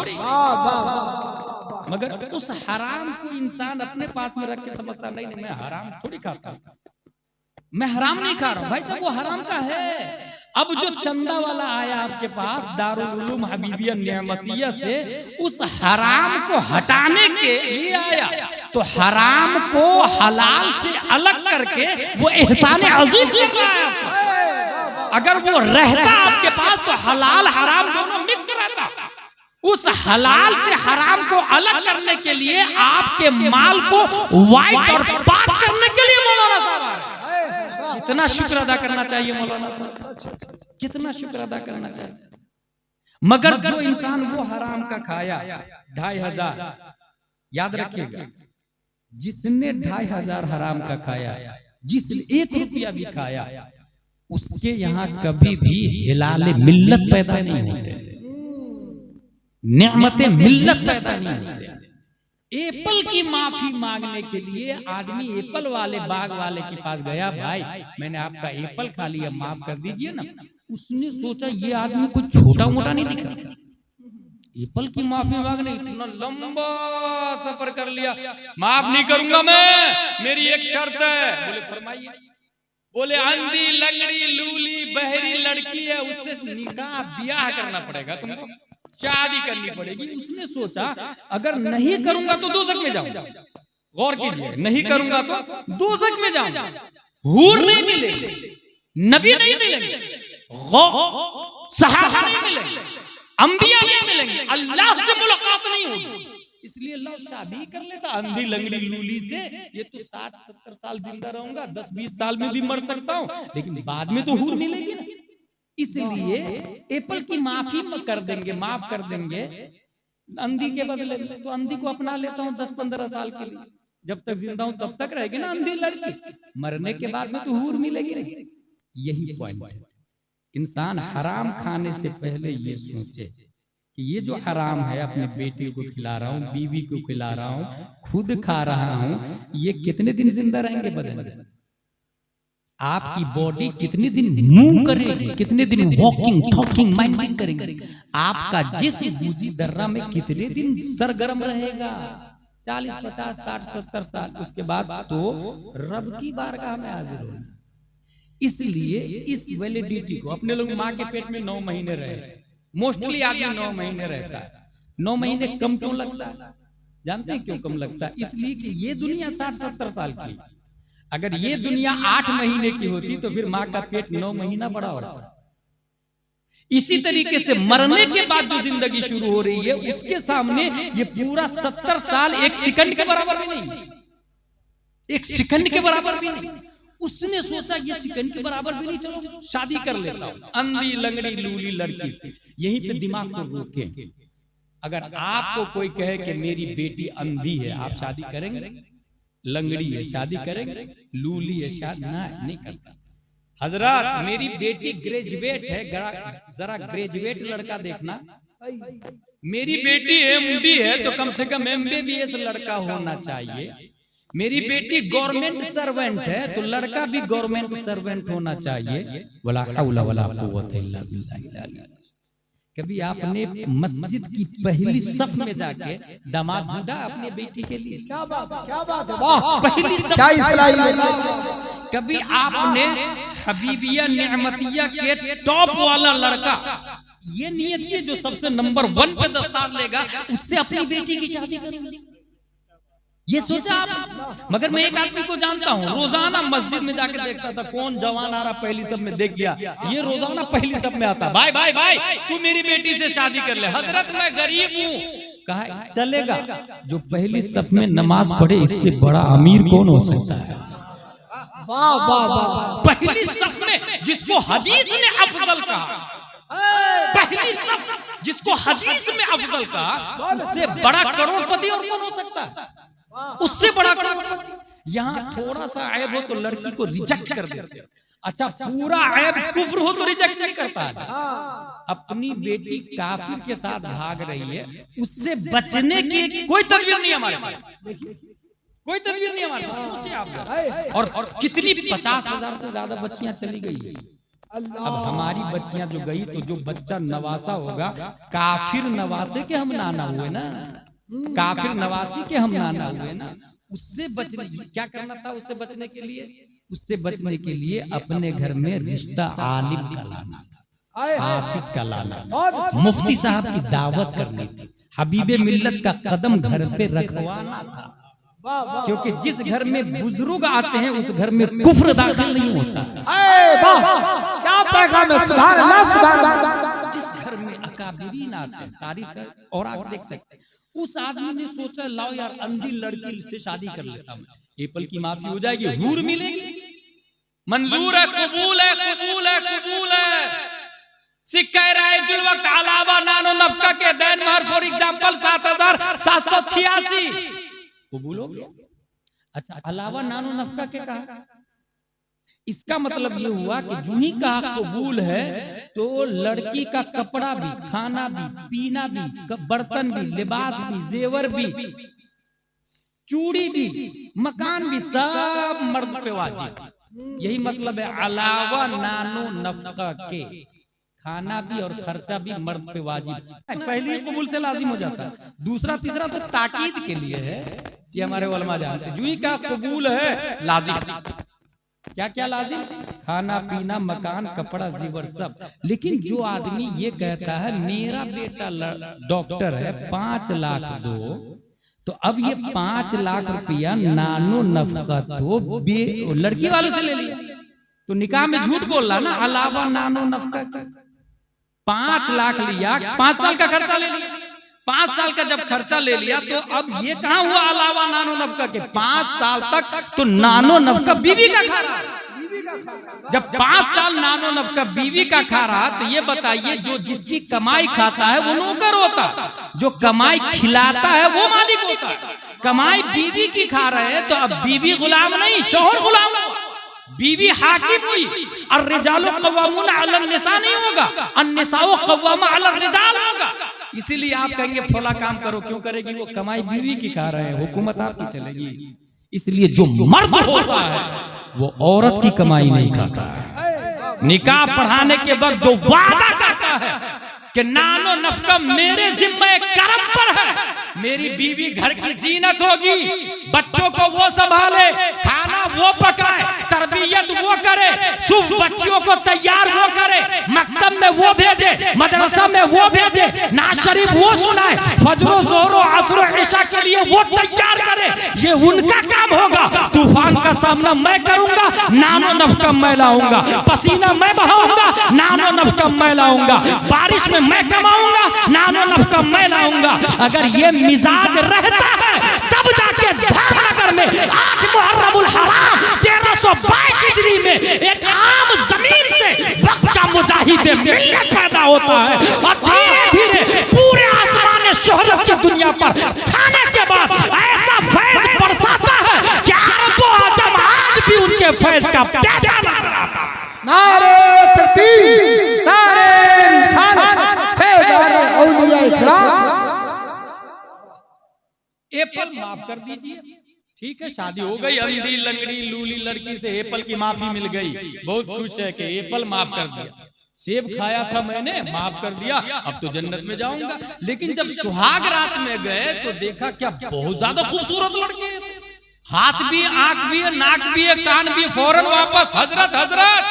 मगर उस हराम को इंसान अपने पास में रख के समझता नहीं, मैं हराम थोड़ी खाता, मैं हराम नहीं खा रहा हूं। भाई साहब, वो हराम का है। अब जो चंदा वाला आया आपके पास दारुल उलूम हबीबिया नियामतिया से, उस हराम को हटाने के लिए आया, तो हराम को हलाल से अलग करके वो एहसान अजीम कर रहा है आपको। अगर वो रहता आपके पास तो हलाल हराम दोनों मिक्स रहता। उस हलाल से हराम को अलग करने के लिए, आपके माल को वाइट और पाक करने के लिए मौलाना साहब, कितना शुक्र अदा करना चाहिए मौलाना साहब, कितना शुक्र अदा करना चाहिए। मगर जो इंसान वो हराम का खाया 2.5, याद रखिएगा, जिसने 2.5 हराम का खाया, जिसने 1 रुपया भी खाया, उसके यहाँ कभी भी हिलाले मिल्लत पैदा नहीं होते, नेमतें मिल्लत पैदा नहीं होते। एप्पल की माफी मांगने के लिए आदमी एप्पल वाले बाग वाले के पास गया, भाई मैंने आपका एप्पल खा लिया, माफ कर दीजिए ना। उसने सोचा ये आदमी कुछ छोटा मोटा नहीं दिख रहा, एप्पल की माफी मांगने इतना लंबा सफर कर लिया। माफ नहीं करूंगा मैं, मेरी एक शर्त है। बोले फरमाइए। बोले अंधी लंगड़ी लूली बहरी लड़की है, उससे निकाह ब्याह करना पड़ेगा, तुमको शादी करनी पड़ेगी। उसने सोचा अगर नहीं करूंगा तो दोज़ख में जाऊंगा। गौर कीजिए, नहीं करूंगा तो दोज़ख में जाऊंगा, हूर नहीं मिलेंगे, नबी नहीं मिलेंगे, सहाबा नहीं मिलेंगे, अंबिया नहीं मिलेंगे, अल्लाह से मुलाकात नहीं होगी। इसलिए अल्लाह शादी कर लेता अंधी लंगड़ी लूली से। ये तो 60-70 साल जिंदा रहूंगा, 10-20 साल में भी मर सकता हूँ, लेकिन बाद में तो हूर मिलेगी ना। इसलिए एप्पल की माफी कर देंगे, माफ कर देंगे अंधी के बदले में। तो अंधी को अपना लेता हूँ 10-15 साल के लिए, जब तक जिंदा हूं तब तक रहेगी ना अंधी लड़की, मरने के बाद में तो हूर मिलेगी नहीं। यही पॉइंट है। इंसान हराम खाने से पहले ये सोचे कि ये जो हराम है, अपने बेटे को खिला रहा हूँ, बीवी को खिला रहा हूँ, खुद खा रहा हूँ, ये कितने दिन जिंदा रहेंगे बदन में? आपकी बॉडी कितने दिन मूव करेगी, कितने दिन वॉकिंग टॉकिंग माइंडिंग करेंगे? आपका जिस्म सूजी दर्रा में कितने दिन सरगर्म रहेगा? 40, 50, 60, 70 साल। उसके बाद तो रब की बारगाह में हाजिर होना। इसलिए इस वैलिडिटी को, अपने लोग माँ के पेट में 9 महीने रहे, मोस्टली आदमी 9 महीने रहता है। 9 महीने कम क्यों लगता है? जानते हैं क्यों कम लगता है? इसलिए कि ये दुनिया 60-70 साल की। अगर ये दुनिया 8 महीने की होती तो फिर माँ का पेट 9 महीना बड़ा होता। इसी तरीके से मरने के बाद जो जिंदगी शुरू हो रही है, उसके सामने ये पूरा 70 साल 1 सेकंड के बराबर भी नहीं, 1 सेकंड के बराबर भी नहीं। उसने सोचा ये सेकंड के बराबर भी नहीं, चलो शादी कर लेता हूं अंधी लंगड़ी लूली लड़की से। यहीं पे दिमाग को रोके। अगर आपको कोई कहे कि मेरी बेटी अंधी है, आप शादी करेंगे? लंगड़ी है, शादी करेंगे? लूली है, शादी नहीं करता। हजरत मेरी बेटी ग्रेजुएट है, जरा ग्रेजुएट लड़का देखना। मेरी बेटी एमडी है तो कम से कम MBBS लड़का होना चाहिए। मेरी बेटी गवर्नमेंट सर्वेंट है तो लड़का भी गवर्नमेंट सर्वेंट होना चाहिए। वला हौला वला कुव्वता इल्ला बिल्लाह। कभी आपने मस्जिद की पहली सफ में जाके दामाद ढूंढा अपने बेटी के लिए? क्या बात है, वाह, पहली सफ। क्या इस्लाम। कभी आपने हबीबिया नेमतिया के टॉप वाला लड़का, ये नियत की जो सबसे नंबर 1 पे दस्तार लेगा, उससे अपनी बेटी की शादी करेंगे? ये सोचा आप? मगर मैं एक आदमी को जानता हूँ, रोजाना मस्जिद में जाके देखता था कौन जवान आ रहा, पहली सब में देख गया, ये रोजाना पहली सब में आता। भाई भाई भाई तू मेरी बेटी से शादी कर ले। हजरत मैं गरीब हूँ। कहा चलेगा, जो पहली सब में नमाज पढ़े इससे बड़ा अमीर कौन हो सकता है? वाह वाह वाह। पहली सब में जिसको हदीस ने अफजल कहा, पहली सब जिसको हदीस में अफजल कहा, उससे बड़ा करोड़पति और कौन हो सकता है? उससे बड़ा करोड़पति। यहाँ थोड़ा सा ऐब हो तो लड़की को रिजेक्ट कर देते। अच्छा पूरा ऐब कुफ्र हो तो रिजेक्ट नहीं करता है। अपनी बेटी काफिर के साथ भाग रही है, उससे बचने की कोई तदबीर नहीं हमारे पास, कोई तदबीर नहीं हमारे पास। सोचिए आप। और कितनी 50,000 से ज्यादा बच्चियां चली गई है। अब हमारी बच्चियां जो गई तो जो बच्चा नवासा होगा, काफिर नवासे के हम नाना हुए ना, काफिर नवासी के हम नाना हुए ना। उससे बचने क्या करना था? उससे बचने के लिए, उससे बचने के लिए अपने घर में रिश्ता आलिम का लाना, हाफिज का लाना, मुफ्ती साहब की दावत करनी थी, हबीबे मिल्लत का कदम घर पे रखवाना था। क्योंकि जिस घर में बुजुर्ग आते हैं उस घर में कुफ्र दाखिल नहीं होता। क्या पैगाम है, सुभान अल्लाह सुभान अल्लाह। जिस घर में अकाबिरीन आते हैं, तारीख और आप देख सकते हैं, उस आदमी ने सोचा लाओ यार अंधी लड़की से शादी कर लेता हूं, एप्पल की माफी हो जाएगी, हूर मिलेगी, मंजूर है, कबूल है, कबूल है, कबूल है। सिक्का रायजुल वक्त अलावा नानो नफका के दैन महर फॉर एग्जांपल 7,786 कबूल हो गया। अच्छा अलावा नानो नफका के कहा, इसका मतलब ये हुआ कि जो ही कहा कबूल है तो लड़की का कपड़ा भी, खाना भी, पीना भी, बर्तन भी, लिबास भी, जेवर भी चूड़ी भी, मकान भी, सब मर्द पे वाजिब। यही मतलब है अलावा नानो नफका के, खाना भी और खर्चा भी मर्द पे वाजिब। पहली कबूल से लाजिम हो जाता है, दूसरा तीसरा तो ताकीद के लिए है। ये हमारे उलमा जानते, जुई का कबूल है लाजिम। क्या क्या लाजिम? खाना पीना, मकान, कपड़ा, जीवर, सब। लेकिन जो आदमी ये कहता है मेरा बेटा डॉक्टर है, 5 लाख दो, तो अब ये 5 लाख रुपया नानो नफका तो लड़की वालों से ले लिया, तो निकाह में झूठ बोल रहा ना। अलावा नानो नफका 5 लाख लिया, 5 साल का खर्चा ले लिया। 5 साल का जब खर्चा ले लिया तो अब ये कहाँ हुआ अलावा नानो नफका के? 5 साल तक तो नानो नफका बीवी का खा रहा है। जब 5 साल नानो नफका बीवी का खा रहा, तो ये बताइए जो जिसकी कमाई खाता है वो नौकर होता, जो कमाई खिलाता है वो मालिक होता। कमाई बीवी की खा रहे हैं तो अब बीवी गुलाम नहीं, शौहर गुलाम हुआ, बीवी हाकिम हुई। और रिजालो कव्वामून अला निसा नहीं होगा, अन्निसाओ कव्वामा अला रिजाल होगा। इसीलिए आप कहेंगे फला काम करो, क्यों करेगी? वो कमाई बीवी की खा रहे हैं, हुकूमत आपकी चलेगी। इसलिए जो मर्द होता है वो औरत की कमाई नहीं खाता है। निकाह पढ़ाने के वक्त जो वादा करता है कि नानो नफका मेरे जिम्मे करम पर है, मेरी बीवी घर की जीनत होगी, बच्चों को वो संभाले, खाना वो पकाए, तरबियत वो करे, सुबह बच्चियों को तैयार वो करे, मकतब में वो भेजे, मदरसा में वो भेजे, नाज शरीफ वो सुनाए, फजरो जोरो असरो इशा के लिए वो तैयार करे। ये उनका काम होगा। तूफान का सामना मैं करूंगा, नानो नफका मैं लाऊंगा, पसीना मैं बहाऊंगा, नानो नफका मैं लाऊंगा, बारिश में मैं कमाऊंगा, नानो नफका मैं लाऊंगा। अगर ये मिजाज रहता है तब जाके धामनगर में 8 मुहर्रमुल हराम 1322 हिजरी में एक आम जमीन से वक्त का मुजाहिद मिल्लत पैदा होता है, और धीरे धीरे पूरे आसमान शोहरत की दुनिया पर छाने के बाद ऐसा फैज बरसाता है कि अरबों आजम आज भी उनके फैज का पैसा नजर आता है।
नारे तकबीर, नारे रिसालत, फैज़ाने औलिया इकराम।
एप्पल माफ कर दीजिए, ठीक है, शादी हो गई, अंधी लंगड़ी लूली लड़की से एप्पल की माफी मिल गई, बहुत खुश है कि एप्पल माफ कर दिया। सेब खाया था मैंने, माफ कर दिया, अब तो जन्नत में जाऊंगा। लेकिन जब सुहाग रात में गए तो देखा क्या बहुत ज्यादा खूबसूरत लड़की है, हाथ भी, आंख भी है, नाक भी है, कान भी। फौरन वापस, हजरत हजरत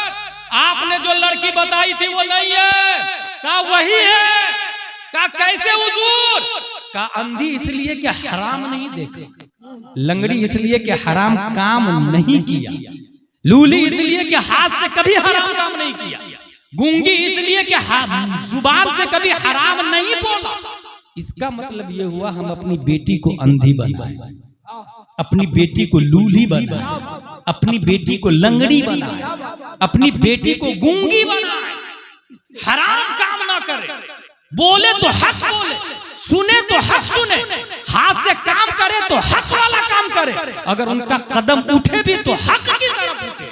आपने जो लड़की बताई थी वो नहीं है। कहा वही है। कहा कैसे हुजूर? कहा अंधी इसलिए कि हराम नहीं देखा, लंगड़ी इसलिए कि हराम काम नहीं किया, लूली इसलिए कि हाथ से कभी हराम काम नहीं किया, गूंगी इसलिए कि जुबान से कभी हराम नहीं बोला। इसका मतलब ये हुआ हम अपनी बेटी को अंधी बनाए, अपनी बेटी को लूली बनाए, अपनी बेटी को लंगड़ी बनाए, अपनी बेटी को गूंगी बनाए। हराम काम ना करे, बोले तो हक बोले, सुने तो हक सुने, हाथ से काम करे तो हक वाला काम करे, अगर उनका कदम उठे भी तो हक की तरफ उठे।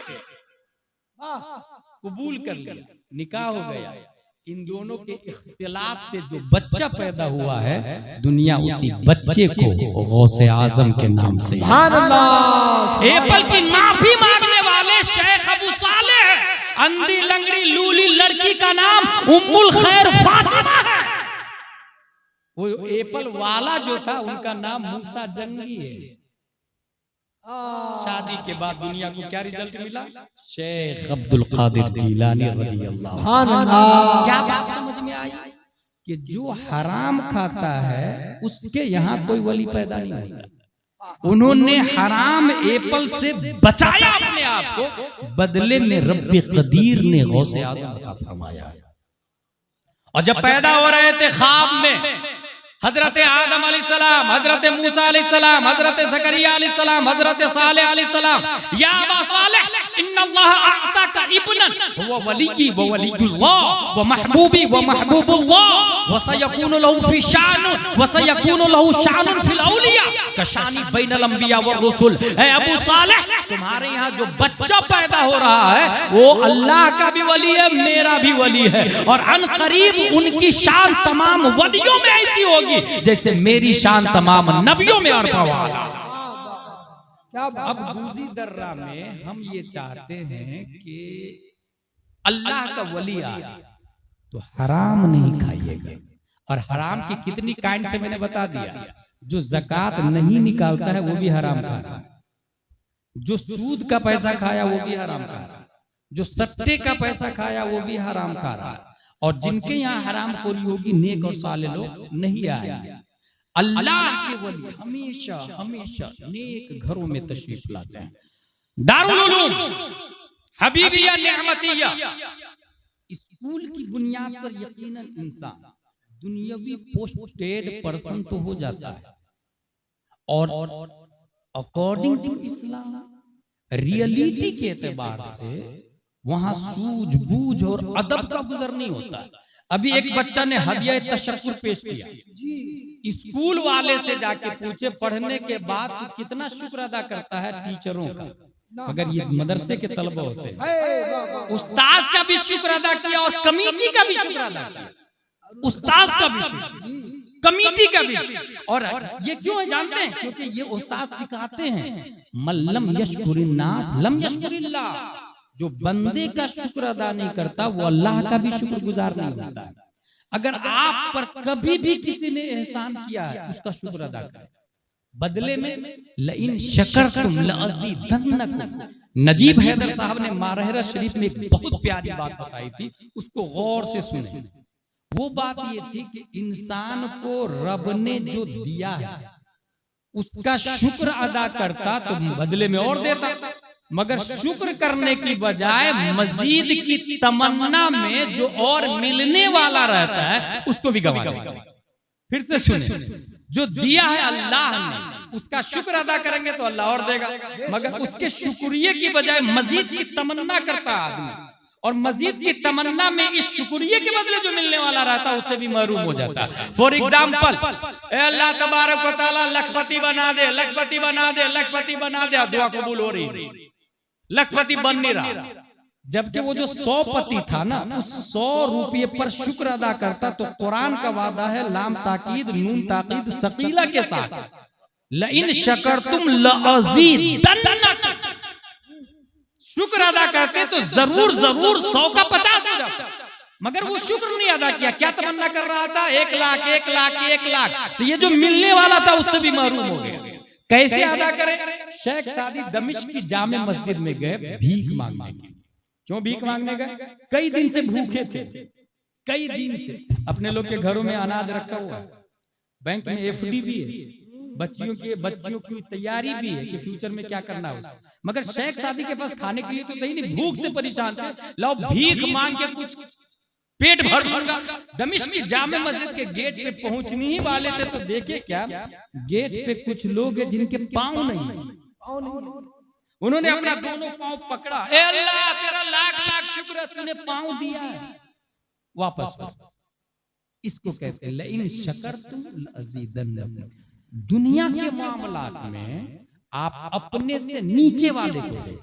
कबूल कर लिया, निकाह हो गया। इन दोनों के इख्तिलाफ से जो बच्चा पैदा हुआ है, दुनिया उसी बच्चे को गौसे आजम के नाम से, एप्पल की माफी मांगने वाले शेख अबू साले हैं। अंधी लंगड़ी लूली लड़की का नाम उम्मुल खैर फातिमा है। वो एप्पल वाला जो था उनका नाम मूसा जंगी है। शादी के बाद दुनिया को क्या रिजल्ट मिला? शेख अब्दुल कादिर जिलानी रज़ियल्लाहु अन्हु। क्या बात समझ में आई कि जो हराम खाता है उसके यहाँ कोई वली पैदा नहीं होता। उन्होंने हराम एप्पल से बचाया अपने आप को, बदले में रब्बे कदीर ने गौसे आज़म अता फरमाया। और जब पैदा हो रहे थे ख्वाब में हजरत आदम अलैहिस्सलाम, हजरत मूसा अलैहिस्सलाम, हजरत ज़करिया अलैहिस्सलाम, हजरत सालेह अलैहिस्सलाम, या अबा सालेह इन्नल्लाह अअताका इब्नन हुवा वलिय्यी व वलिय्युल्लाह व महबूबी व महबूबुल्लाह व सयकूनु लहू फी शान व सयकूनु लहू शानुन फिल औलिया कशानी बैनल अंबिया व रुसुल। ऐ अबू सालेह, तुम्हारे यहाँ जो बच्चा पैदा हो रहा है वो अल्लाह का भी वली है, मेरा भी वली है, और अनकरीब उनकी शान तमाम वलियों में ऐसी होगी जैसे मेरी शान तमाम नबियों में अर्फा वाला। अब गुजी दर्रा में हम ये चाहते हैं कि अल्लाह का वली आए तो हराम नहीं खाइएगा। और हराम की कितनी काइंड से मैंने बता दिया। जो ज़कात नहीं निकालता है वो भी हराम खा रहा है, जो सूद का पैसा खाया वो भी हराम खा रहा है, जो सट्टे का पैसा खाया वो भी हराम खा रहा है। और जिनके यहाँ हराम खोरी होगी नेक और साले लोग नहीं आएंगे। अल्लाह के वली हमेशा हमेशा नेक घरों में तशरीफ लाते हैं। दारुल उलूम हबीबिया नेमतिया स्कूल की बुनियाद पर यकीनन इंसान दुनियावी पोस्टेड पर्सन तो हो जाता है, और अकॉर्डिंग टू इस्लाम रियलिटी के एतबार से वहां सूझबूझ और अदब का गुजर नहीं होता है। अभी एक बच्चा ने हदिया तशक्कुर पेश किया, स्कूल वाले से जाके पूछे पढ़ने के बाद तो कितना शुक्र अदा करता है टीचरों का। अगर ये मदरसे के तलबा होते हैं, उस्ताद का भी शुक्र अदा किया और कमेटी का भी शुक्र अदा किया, उस्ताद का भी कमेटी का भी। और ये क्यों है जानते हैं? क्योंकि ये उस्ताद सिखाते हैं मल्लम यशकुरिन्नास लम यशकुरिल्लाह। जो बंदे का शुक्र अदा नहीं करता वो अल्लाह का भी शुक्रगुजार नहीं होता है। अगर आप पर कभी भी किसी ने एहसान किया है उसका शुक्र अदा करें, बदले में लइन शकरतुम लअज़ीदन्नकुम। नजीब हैदर साहब ने मारहरा शरीफ में एक बहुत प्यारी बात बताई थी, उसको गौर से सुने। वो बात ये थी कि इंसान को रब ने जो दिया है उसका शुक्र अदा करता तो बदले में और देता, मगर शुक्र करने की बजाय मजीद की तमन्ना में जो और मिलने वाला रहता है उसको भी गवा देगा। फिर से सुने, जो दिया है अल्लाह ने उसका शुक्र अदा करेंगे तो अल्लाह और देगा, मगर उसके शुक्रिया की बजाय मजीद की तमन्ना करता आदमी, और मजीद की तमन्ना में इस शुक्रिया के बदले जो मिलने वाला रहता है उससे भी महरूम हो जाता है। फॉर एग्जाम्पल, अल्लाह तबारक व तआला लखपति बना दे, लखपति बना दे, लखपति बना दे, दुआ कबूल हो रही, लखपति बन नहीं रहा। जबकि वो जो 100 पति था ना, उस 100 रुपये पर शुक्र अदा करता तो कुरान का वादा है लाम ताकीद नून ताकीद सकीला के साथ, लइन शकरतुम लअज़ीदन्नकुम। शुक्र अदा करते तो जरूर जरूर 100 का 50 हो जाता, मगर वो शुक्र नहीं अदा किया। क्या तमन्ना कर रहा था? 1 लाख 1 लाख 1 लाख। तो ये जो मिलने वाला था उससे भी महरूम हो गया। कैसे अदा करें? शेख सादी दमिश्क की जामे मस्जिद में गए भीख मांगने के। क्यों भीख मांगने गए? कई दिन से भूखे थे, कई दिन से अपने लोग के घरों में अनाज रखा हुआ, बैंक में एफडी भी है, बच्चियों की तैयारी भी है कि फ्यूचर में क्या करना है, मगर शेख सादी के पास खाने के लिए तो नहीं, भूख से परेशान थे। लो भीख मांग के कुछ पेट भर लूंगा। दमिश्क की जामे मस्जिद के गेट पे पहुंचने ही वाले थे तो देखे क्या, गेट पे कुछ लोग हैं जिनके पांव नहीं। उन्होंने अपना दोनों पांव पकड़ा, ए अल्लाह तेरा लाख लाख शुक्र है तूने पांव दिया है, वापस। इसको कहते हैं लइन शकरतुम लअज़ीदन्नकुम। दुनिया के मामलात में आप अपने से नीचे वाले को देखें,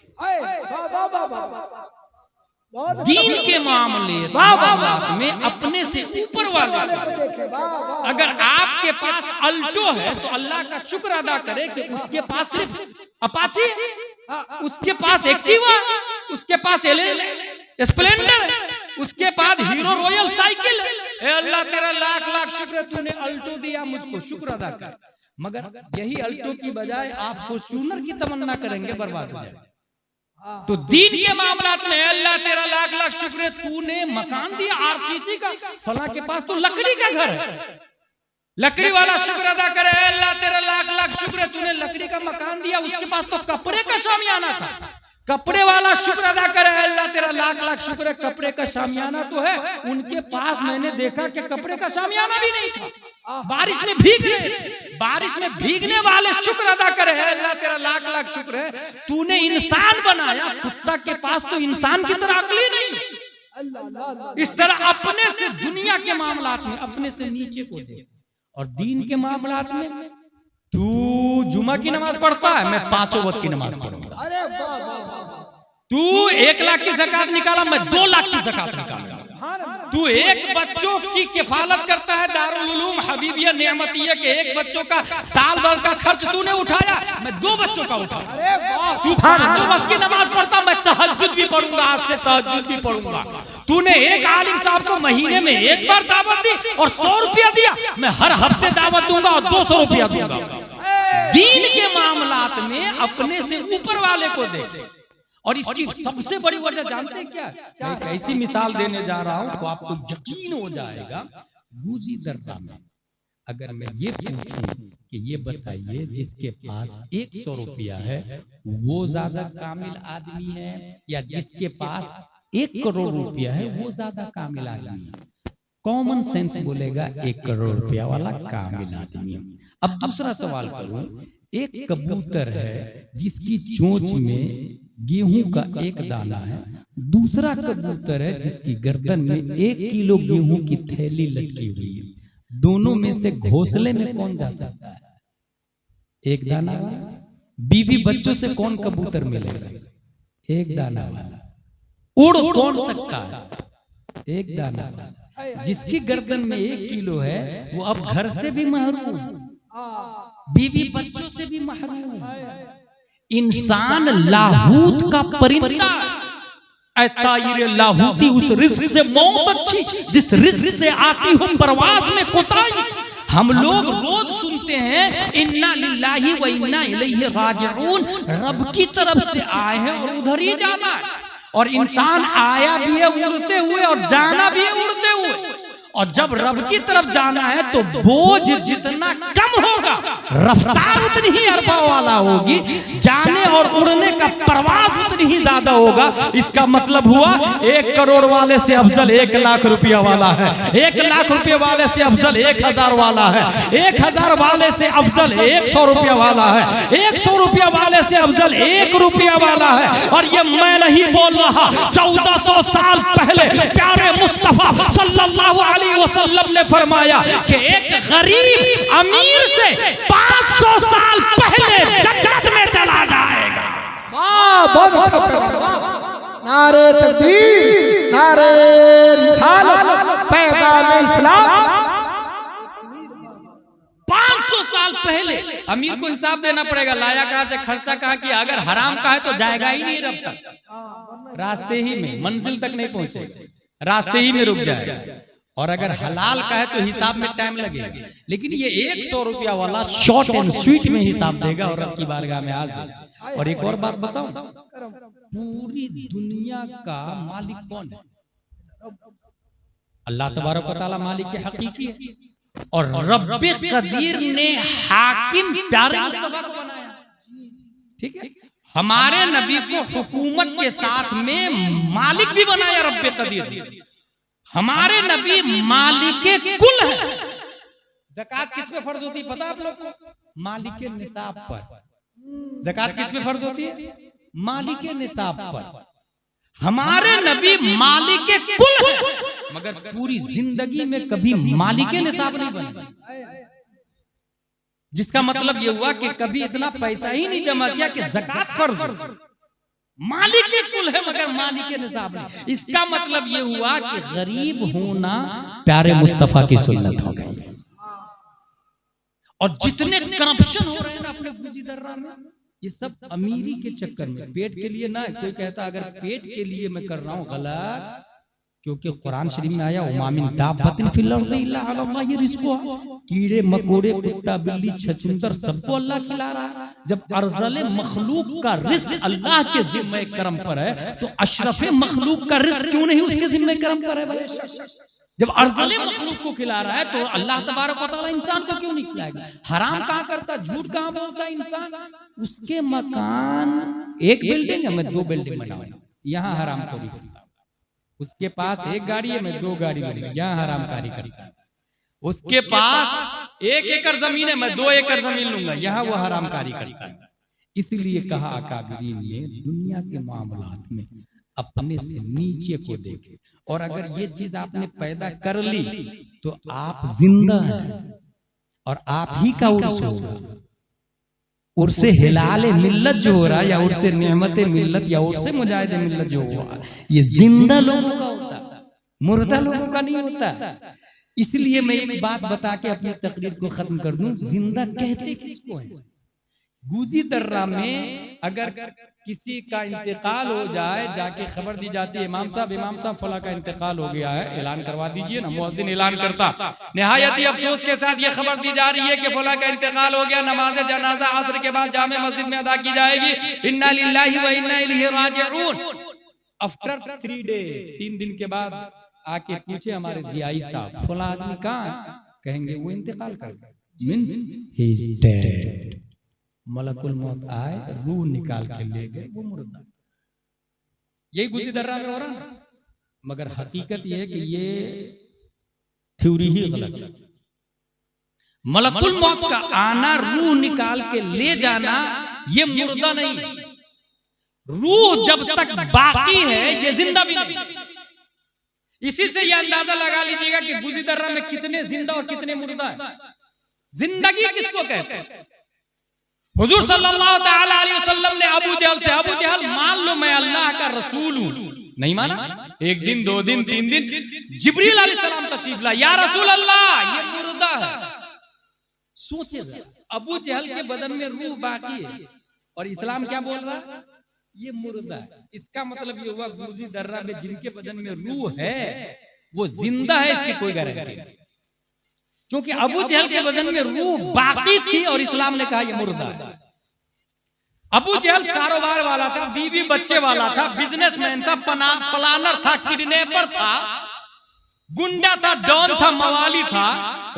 दीन के मामले में अपने से ऊपर वाले को देखें। अगर आपके पास अल्टो है तो अल्लाह का शुक्र अदा करे कि उसके पास सिर्फ अपाची, उसके पास एक्टिवा, उसके पास स्प्लेंडर, उसके बाद हीरो रॉयल साइकिल। ए अल्लाह तेरा लाख लाख शुक्र तूने अल्टो दिया मुझको, शुक्र अदा कर। मगर यही अल्टो की बजाय आप फॉर्च्यूनर की तमन्ना करेंगे, बर्बाद हो जाए। तो दीन के मामलात में अल्लाह तेरा लाख लाख शुक्र तूने मकान दिया आरसीसी का, फला के पास तो लकड़ी का घर है, लकड़ी वाला शुक्र अदा करे। अल्लाह तेरा लाख लाख शुक्र तूने लकड़ी का मकान दिया, उसके पास तो कपड़े का शामियाना था, कपड़े वाला शुक्र अदा करे। अल्लाह तेरा लाख लाख शुक्र कपड़े का शामियाना तो है, उनके पास मैंने देखा कि कपड़े का शामियाना भी नहीं था, बारिश में भीग रहे, बारिश में भीगने वाले शुक्र अदा करे। अल्लाह तेरा लाख लाख शुक्र है तूने इंसान बनाया, कुत्ता के पास तो इंसान की तरह अक्ल ही नहीं। इस तरह अपने से दुनिया के मामलात में अपने से नीचे को दे, और दीन के मामलात में तू जुमा की नमाज पढ़ता है, मैं 5 वक्त की नमाज पढ़ूंगा। तू 1 लाख की ज़कात निकाला, मैं 2 लाख की ज़कात निकालूंगा। तू एक बच्चों की किफालत करता है दारुल उलूम हबीबिया नेमतिया के एक बच्चों का साल भर का खर्च तूने उठाया, मैं 2 बच्चों का उठाया। तू 5 वक्त की नमाज पढ़ता, मैं तहज्जुद भी पढ़ूंगा, आज से तहज्जुद भी पढ़ूंगा। तूने एक आलिम साहब को महीने में 1 बार दावत दी और 100 रुपया दिया, मैं हर हफ्ते दावत दूंगा और 200 रुपया दूंगा। दीन के मामलात में अपने से ऊपर वाले को दे। और इसकी सबसे बड़ी वजह जानते हैं क्या? मैं एक ऐसी मिसाल देने जा रहा हूं तो आपको यकीन हो जाएगा। गुजी दर्रा में अगर मैं ये पूछूं कि ये बताइए जिसके पास 100 रुपया है वो ज्यादा कामिल आदमी है या जिसके पास 1 करोड़ रुपया है वो ज्यादा कामिल आदमी है? कॉमन सेंस बोलेगा 1 करोड़ रुपया वाला कामिल आदमी। अब दूसरा सवाल करूं, एक कबूतर है जिसकी चोंच में गेहूं का 1 दाना है, दूसरा कबूतर है जिसकी गर्दन में 1 किलो गेहूं की थैली लटकी हुई है, दोनों में से घोंसले में कौन जा सकता है? 1 दाना वाला। बीवी बच्चों से कौन कबूतर मिलेगा? 1 दाना वाला। उड़ कौन सकता है? 1 दाना वाला। जिसकी गर्दन में 1 किलो है वो अब घर से भी महरूम, बीवी बच्चों से भी महरूम। इंसान लाहूत का परिंदा, लाहूती उस रिस्क से मौत अच्छी जिस रिस्क से आती हो परवाज में कोताही। हम लोग रोज सुनते हैं इन्ना लिल्लाही व इन्ना इलैहि राजिऊन, रब की तरफ से आए हैं और उधर ही जाना है। और इंसान आया भी है उड़ते हुए और जाना भी है उड़ते हुए। और जब रब की तरफ जाना है तो बोझ जितना कम होगा रफ्तार उतनी ही अरबा वाला होगी, जाने और उड़ने का परवाज उतनी ही ज्यादा होगा। इसका मतलब हुआ 1 करोड़ वाले से अफजल 1 लाख रुपया वाला है, 1 लाख रुपये वाले से अफजल 1000 वाला है, 1000 वाले से अफजल 100 रुपया वाला है, 100 रुपया वाले से अफजल 1 रुपया वाला है। और ये मैं नहीं बोल रहा, 1400 साल पहले प्यारे मुस्तफा सल्लल्लाहु अलैहि वसल्लम ने फरमाया कि एक गरीब अमीर से 500 साल पहले जन्नत में चला जाएगा।
वाह, बहुत अच्छा। नारे तकबीर, नारे रिसालत, पैगाम इस्लाम।
500 साल पहले अमीर को हिसाब देना पड़ेगा, लाया कहां से, खर्चा कहां किया। अगर हराम का है तो जाएगा ही नहीं रब तक, रास्ते ही में, मंजिल तक नहीं पहुंचेगा, रास्ते ही में रुक जाएगा। और अगर हलाल का है तो हिसाब में टाइम लगेगा। लेकिन ये 100 रुपया वाला शॉर्ट एंड स्वीट में हिसाब देगा और रब की बारगाह में हाजिर। और एक और बात बताऊं, पूरी दुनिया का मालिक कौन है? अल्लाह तबारक व तआला मालिक हकीकी है। और रब्बे कदीर ने हाकिम प्यारे मुस्तफा को बनाया। ठीक है, हमारे नबी को हुकूमत के साथ में मालिक भी बनाया रब्बे कदीर। हमारे नबी मालिके कुल है। ज़कात किस पे फर्ज होती है पता आप लोग को? मालिके निसाब पर। ज़कात किस पे फर्ज होती है? मालिके निसाब पर। हमारे नबी मालिके कुल है, मगर पूरी जिंदगी में कभी मालिके निसाब नहीं बने। जिसका मतलब ये हुआ कि कभी इतना पैसा ही नहीं जमा किया कि ज़कात फर्ज हो। मालिक कुल है मगर मालिक निसाब नहीं। इसका मतलब ये हुआ कि गरीब होना प्यारे मुस्तफा की सुन्नत हो गई। और जितने करप्शन हो रहे हैं ना अपने गुजी दर्रा में, ये सब अमीरी के चक्कर में, पेट के लिए ना। कोई कहता अगर पेट के लिए मैं कर रहा हूं, गलत। क्योंकि कुरान शरीफ में आया उमामिन दाब्बतिन फिल अर्दि इल्ला अल्लाह रिज़्क़ुहा, कीड़े मकोड़े कुत्ता बिल्ली छछूंदर सबको अल्लाह खिला रहा है। जब अर्ज़ले मखलूक का रिज़्क़ अल्लाह के ज़िम्मे करम पर है तो अशरफे मखलूक का रिज़्क़ क्यों नहीं उसके ज़िम्मे करम पर है भाई? जब अर्ज़ले मखलूक को खिला रहा है तो अल्लाह तबारक व तआला इंसान को क्यों नहीं खिलाएगा? हराम कहाँ करता, झूठ कहाँ बोलता इंसान? उसके मकान 1 बिल्डिंग है, मैं 2 बिल्डिंग बनाऊंगा, यहाँ हराम को भी करता। उसके पास 1 गाड़ी है, मैं 2 गाड़ी लूंगा, यहाँ हरामकारी करता। उसके पास 1 एकड़ जमीन है, मैं 2 एकड़ जमीन लूंगा, यहाँ वो हरामकारी करता है। इसलिए कहा अकाबिरीन ने दुनिया के मामलात में अपने से नीचे को देखे। और अगर ये चीज आपने पैदा कर ली तो आप जिंदा हैं और आप ही का उर्स होगा। उर्से हिलाले मिल्लत जो हो रहा है, या उर्से नेमत मिल्लत, या उर्से मुजाहिद मिल्लत जो हुआ, ये जिंदा लोगों का होता है, मुर्दा लोगों का नहीं होता। इसलिए मैं एक बात बता के अपनी तकरीर को खत्म कर दूं, जिंदा कहते किसको है? गुजी दर्रा में अगर किसी का इंतकाल हो जाए, जाके खबर दी जाती है इमाम साहब फला का इंतकाल हो गया है, ऐलान करवा दीजिए ना। मुअज्जिन ऐलान करता, निहायत ही अफसोस के साथ ये खबर दी जा रही है कि फला का इंतकाल हो गया, नमाज जनाजा असर के बाद जामे मस्जिद में अदा की जाएगी, इन्ना लिल्लाहि व इन्ना इलैहि राजिऊन। आफ्टर 3 डेज, 3 दिन के बाद आके पूछे हमारे जियाई साहब फला आदमी कहाँ है? कहेंगे वो इंतकाल कर गया, मींस ही इज डेड। मलकुल मौत आए, रूह निकाल के ले गए, वो मुर्दा। यही गुजी दर्रा में हो रहा है, मगर हकीकत यह है कि ये थ्योरी ही गलत है। मलकुल मौत का आना, रूह निकाल के ले जाना, ये मुर्दा नहीं। रूह जब तक बाकी है ये जिंदा भी नहीं। इसी से यह अंदाजा लगा लीजिएगा कि गुजी दर्रा में कितने जिंदा और कितने मुर्दा है। जिंदगी किसको कहते हैं? हुजूर सल्लल्लाहु तआला अलैहि वसल्लम ने अबू जहल से, अबू जहल मान लो मैं अल्लाह का रसूल हूं, नहीं माना। 1 दिन 2 दिन 3 दिन जिब्रील अलैहिस्सलाम तशरीफ लाए, या रसूल अल्लाह ये मुर्दा है। सोचे अबू जहल के बदन में रूह बाकी है और इस्लाम क्या बोल रहा है? ये मुर्दा है। इसका मतलब ये हुआ गुजी दर्रा में जिनके बदन में रूह है वो जिंदा है, इसकी कोई गारंटी नहीं, क्योंकि अबू जहल के बदन में रूह बाकी थी और इस्लाम ने कहा ये मुर्दा है। अबू जहल कारोबार वाला था, बीवी बच्चे वाला था, बिजनेसमैन था, प्लानर था, किडनैपर था, गुंडा था, डॉन था, मवाली था,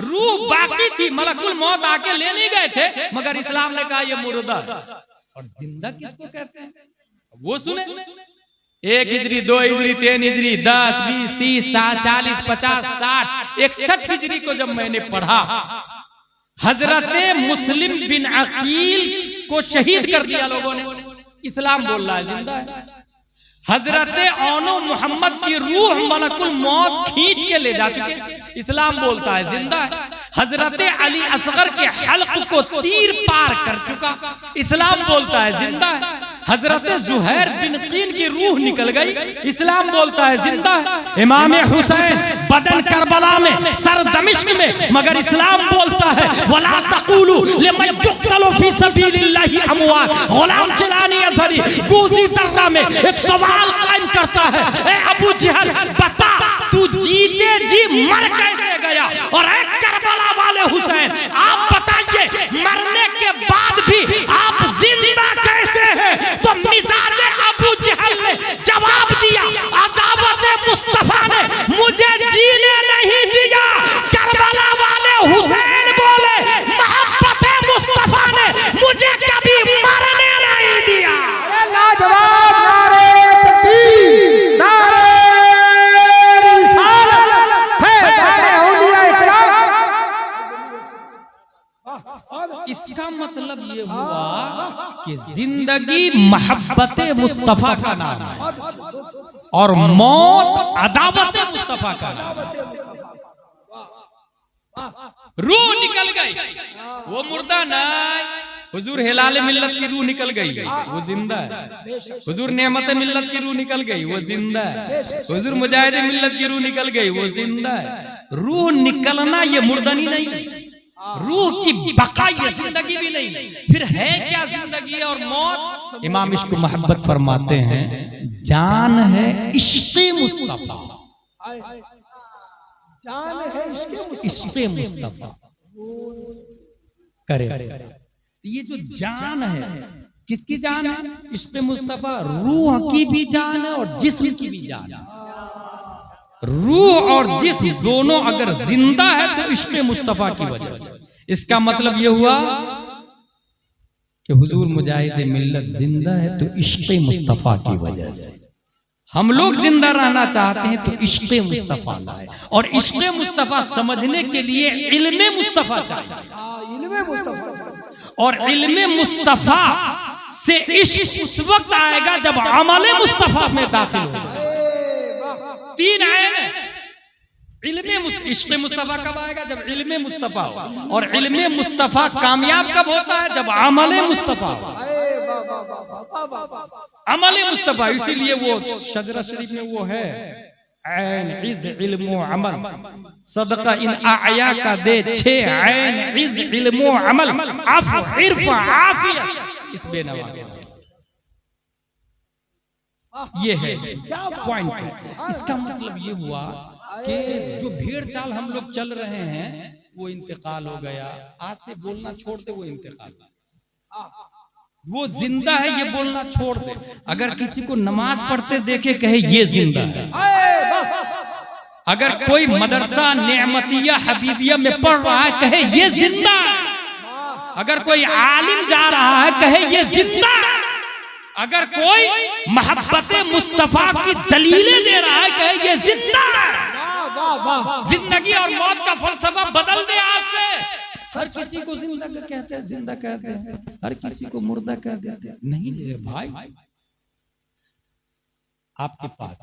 रूह बाकी थी। मलकुल मौत आके ले नहीं गए थे, मगर इस्लाम ने कहा ये मुर्दा है। और जिंदा किसको कहते हैं वो सुने। 1 हिजरी 2 हिजरी 3 हिजरी 10 20 30 40 50 60 61 हिजरी को जब मैंने पढ़ा, हजरत मुस्लिम बिन अकील को शहीद कर दिया लोगों ने। इस्लाम बोल रहा है जिंदा है। हजरत ओनो मोहम्मद की रूह मलकुल मौत खींच के ले जा चुके, इस्लाम बोलता है जिंदा है। हजरत अली असगर के हल्क को तीर पार कर चुका, इस्लाम बोलता है जिंदा है। हजरत जुहैर बिन कीन की रूह निकल गई, इस्लाम बोलता है जिंदा है। इमाम हुसैन बदन करबला में, सर दमिश्क में, मगर इस्लाम बोलता है वला तक़ूलू लिमन युक़्तलु फी सबीलिल्लाहि अमवात। गुलाम जिलानी अज़हरी गुजी दर्रा में एक सवाल कायम करता है, ए अबू जहल बता तू जीते जी मर कैसे गया? और एक करबला वाले हुसैन आप बताइए मरने के बाद भी आप जिंदा कैसे हैं? तो मिजाज अबू जहल ने जवाब दिया, अदावत मुस्तफा ने मुझे जीने नहीं दिया। करबला वाले हुसैन बोले मोहब्बत मुस्तफा ने मुझे कभी मरने नहीं दिया।
अरे लाजवाब नारे तकबीर, नारे रिसालत है, नारे औलिया इकराम।
इसका मतलब ये हुआ कि जिंदगी मोहब्बत मुस्तफा का नाम है और मौत अदावत मुस्तफा का नाम है। रूह निकल गई, वो मुर्दा नहीं। हुजूर हिलाल मिल्लत की रूह निकल गई, वो जिंदा है। हुजूर नेमत मिल्लत की रूह निकल गई, वो जिंदा है। हुजूर मुजाहिद मिल्लत की रूह निकल गई, वो जिंदा है। रूह निकलना ये मुर्दनी नहीं, रूह की बका ये जिंदगी भी नहीं। फिर है क्या जिंदगी और मौत? इमाम इश्क मोहब्बत फरमाते हैं जान है इश्क़ मुस्तफा,
जान है
इश्क़ मुस्तफा करे। तो ये जो जान है किसकी जान है? इश्क़ मुस्तफा। रूह की भी जान है और जिस्म की भी जान है। रूह और जिस्म दोनों अगर जिंदा है तो इश्क़ मुस्तफा की वजह से। इसका मतलब यह हुआ कि हुजूर मुजाहिद मिल्लत जिंदा है तो इश्क़ मुस्तफा की वजह से। हम लोग जिंदा रहना चाहते हैं तो इश्क़ मुस्तफा लाए, और इश्क़ मुस्तफा समझने के लिए इल्म मुस्तफा चाहिए।
इल्म मुस्तफा,
और इल्म मुस्तफा से इश्क़ उस वक्त आएगा जब अमल मुस्तफा में दाखिल होगा। 3 आए। इश्क़ मुस्तफा कब आएगा? जब इल्म मुस्तफा हो। और इल्म मुस्तफा कामयाब कब होता है? जब अमल मुस्तफा हो। अमल मुस्तफा, इसीलिए वो शजरा शरीफ में वो है ऐन इज़ इल्म अमल, सदका इन आया का दे 6 ऐन इज़ इल्म अमल, अफ इर्फ आफियत। इस बेनवा ये है पॉइंट। इसका मतलब ये हुआ कि जो भेड़ चाल हम लोग चल रहे हैं वो इंतकाल हो गया। आज से बोलना छोड़ दे, वो इंतकाल, वो जिंदा है ये बोलना छोड़ दे। अगर किसी को नमाज पढ़ते देखे कहे ये जिंदा है। अगर कोई मदरसा नेमतिया हबीबिया में पढ़ रहा है कहे ये जिंदा है। अगर कोई आलिम जा रहा है कहे ये जिंदा है। अगर कोई मोहब्बते मुस्तफा की दलीलें दे रहा है कहे ये जिंदा है। जिंदगी और मौत का फलसफा बदल दे आज से। हर किसी को जिंदा कहते हैं, जिंदा कहते हैं, हर किसी को मुर्दा कह देते हैं। नहीं मेरे भाई, आपके पास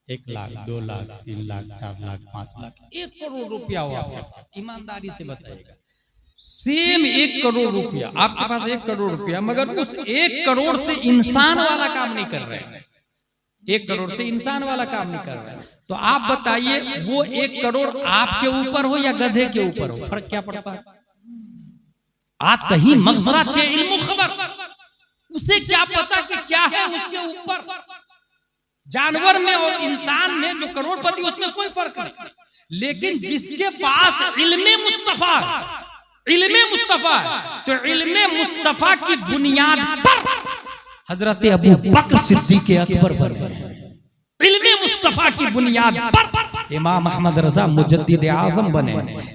1 लाख 2 लाख 3 लाख 4 लाख 5 लाख 1 करोड़ रुपया हो आपके पास, ईमानदारी से बताइएगा, सेम 1 करोड़ रुपया आपके पास 1 करोड़ रुपया, मगर उस 1 करोड़ से इंसान वाला काम नहीं कर रहे हैं। 1 करोड़ से इंसान वाला काम नहीं कर रहे हैं। तो आप बताइए वो 1 करोड़ आपके ऊपर हो या गधे के ऊपर हो, फर्क क्या पड़ता है? आत ही मगजरा चे इल्मु खबर, उसे क्या पता कि क्या है उसके ऊपर। जानवर में और इंसान में जो करोड़पति उसमें कोई फर्क नहीं। लेकिन जिसके पास इल्मे मुस्तफा, इल्मे मुस्तफा, तो इल्मे मुस्तफा की बुनियाद पर हजरत अबू बकर सिद्दीक़ अकबर बने। इल्मे मुस्तफा की बुनियाद पर इमाम अहमद रजा मुजद्दिद आजम बने।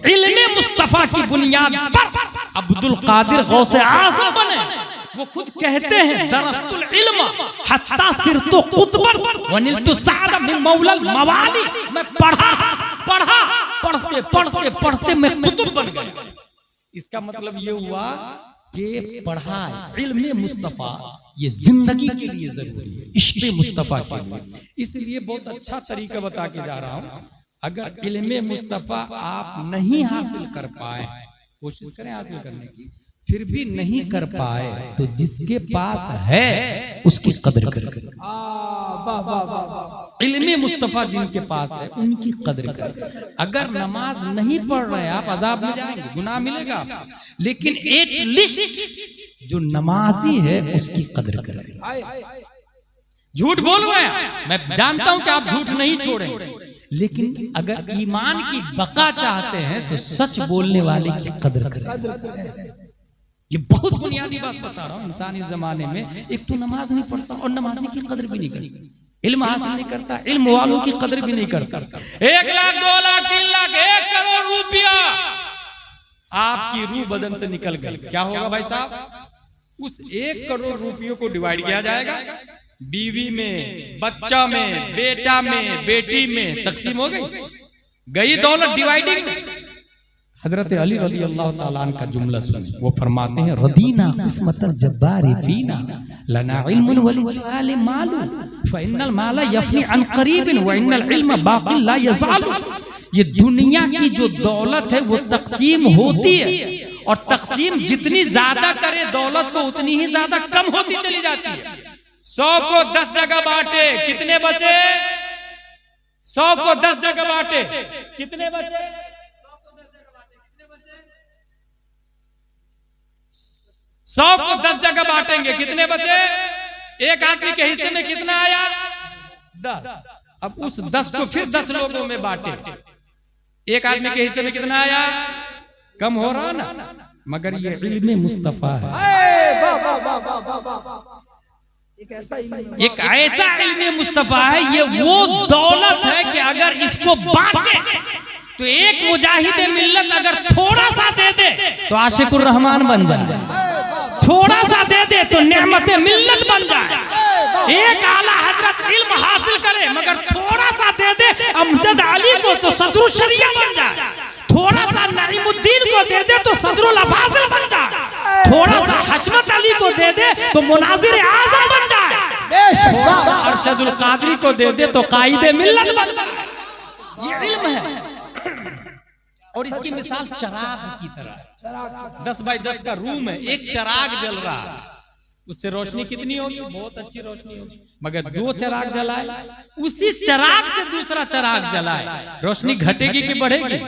इल्मे मुस्तफा की बुनियाद पर अब्दुल कादिर गौसे आजम बने। वो खुद कहते हैं दरस्तुल इल्म हत्ता सिरतु कुतुबन व निलतु साद मिन मौलल मवाली। मैं पढ़ा पढ़ते पढ़ते पढ़ते मैं कुतुब बन गया। इसका मतलब ये हुआ कि पढ़ा इल्मे मुस्तफा ये जिंदगी के लिए जरूरी है, इश्क़ मुस्तफा के लिए। इसलिए बहुत अच्छा तरीका बता के जा रहा हूं। अगर इल्मे मुस्तफा आप नहीं हासिल कर पाए, कोशिश करें हासिल करने की, फिर भी नहीं कर पाए तो जिसके पास है उसकी कदर करें। इल्मे मुस्तफा जिनके पास है उनकी कदर करें। अगर नमाज नहीं पढ़ रहे आप अजाब में जाएंगे, गुनाह मिलेगा आपको, लेकिन एटलीस्ट जो नमाजी है उसकी कदर करें। झूठ बोल रहे हैं, मैं जानता हूं कि आप झूठ नहीं छोड़ेंगे, लेकिन अगर ईमान की बका चाहते हैं तो सच बोलने वाले की कदर करें। ये बहुत बुनियादी बात बता रहा हूँ। इंसान इस जमाने में एक तो नमाज नहीं पढ़ता और नमाजी की कदर भी नहीं करता, इल्म हासिल नहीं करता, इल्म वालों की कदर भी नहीं करता। 1 लाख 2 लाख 3 लाख 1 करोड़ रुपया आपकी रूह बदन से निकल गई, क्या होगा भाई साहब? उस 1 करोड़ रुपयों को डिवाइड किया जाएगा, बीवी में, बच्चा में, बेटा में, बेटी में तकसीम हो गई दौलत डिवाइडिंग। हजरत अली रज़ी अल्लाह ताला अन्हु का जुमला सुनिए, वो फरमाते हैं रदीना किस्मतल जब्बारी फीना लना इल्मुन वल मालू फइन्नल माला यफनी अन करीबिन व इन्नल इल्म बाक़िन ला यज़ालु। ये दुनिया की जो दौलत है वो तकसीम होती है, और तकसीम जितनी ज्यादा करे दौलत को उतनी ही ज्यादा कम होती चली जाती है। 100 को 10 जगह बांटे, कितने बचे? 100 को 10 जगह बांटे, कितने बचे? 100 को 10 जगह बांटेंगे, कितने बचे? एक आदमी के हिस्से में कितना आया? 10। अब उस 10 को फिर 10 लोगों में बांटे, एक आदमी के हिस्से में कितना आया? कम हो रहा ना, मगर ये इल्मे मुस्तफा है। एक ऐसा इल्मे मुस्तफा है, ये वो दौलत है कि अगर इसको बांटे तो एक मुजाहिद मिल्लत अगर थोड़ा सा दे दे तो आशिकुर रहमान बन जाए, थोड़ा सा दे दे तो नेमते मिल्लत बन जाए। एक आला हजरत इल्म हासिल करे मगर थोड़ा सा दे दे अमजद अली को तो सदरुल शरिया बन जाए, थोड़ा सा नईमुद्दीन को दे दे तो सदरुल अफाजिल बन जाए, थोड़ा सा हशमत अली को दे दे तो मुनाजिर आजम बन जाए, अरशदुल कादरी को दे दे तो कायदे मिल्लत बन जाए। ये इल्म है। और इसकी मिसाल चराग की तरह, 10 बाई 10 का रूम है, एक चराग जल रहा है, उससे रोशनी कितनी होगी? बहुत अच्छी रोशनी होगी। मगर 2 चिराग जलाए, उसी चिराग से दूसरा चिराग जलाए, रोशनी घटेगी कि बढ़ेगी?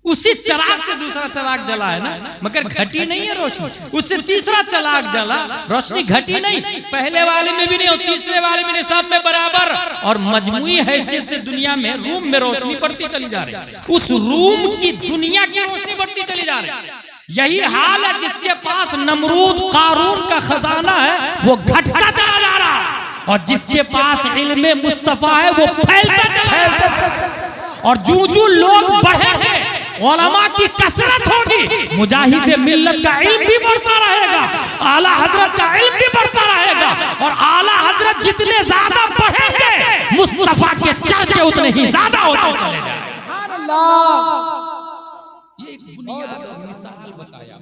उसी चिराग से दूसरा चिराग जला है ना, मगर घटी नहीं है रोशनी। उससे तीसरा चिराग जला, रोशनी घटी नहीं, पहले वाले में भी नहीं और तीसरे वाले में नहीं, सब में बराबर। और मजमुई हैसियत से दुनिया में रूम में रोशनी बढ़ती चली जा रही है, उस रूम की दुनिया की रोशनी बढ़ती चली जा रही है। यही हाल है जिसके पास नमरूद कारून का खजाना है वो घटता चला जा रहा है, और जिसके पास इल्म मुस्तफा है वो फैलता चला जा रहा है। और जो लोग बढ़ेंगे, उलमा की कसरत होगी, मुजाहिद मिल्लत का इल्म भी बढ़ता रहेगा, आला हजरत का इल्म भी बढ़ता रहेगा, और आला हजरत जितने ज्यादा बढ़ेंगे मुस्तफा के चर्चे उतने ही ज्यादा होते चले जाएंगे। सुभान अल्लाह। ये एक बुनियादी मिसाल बताया।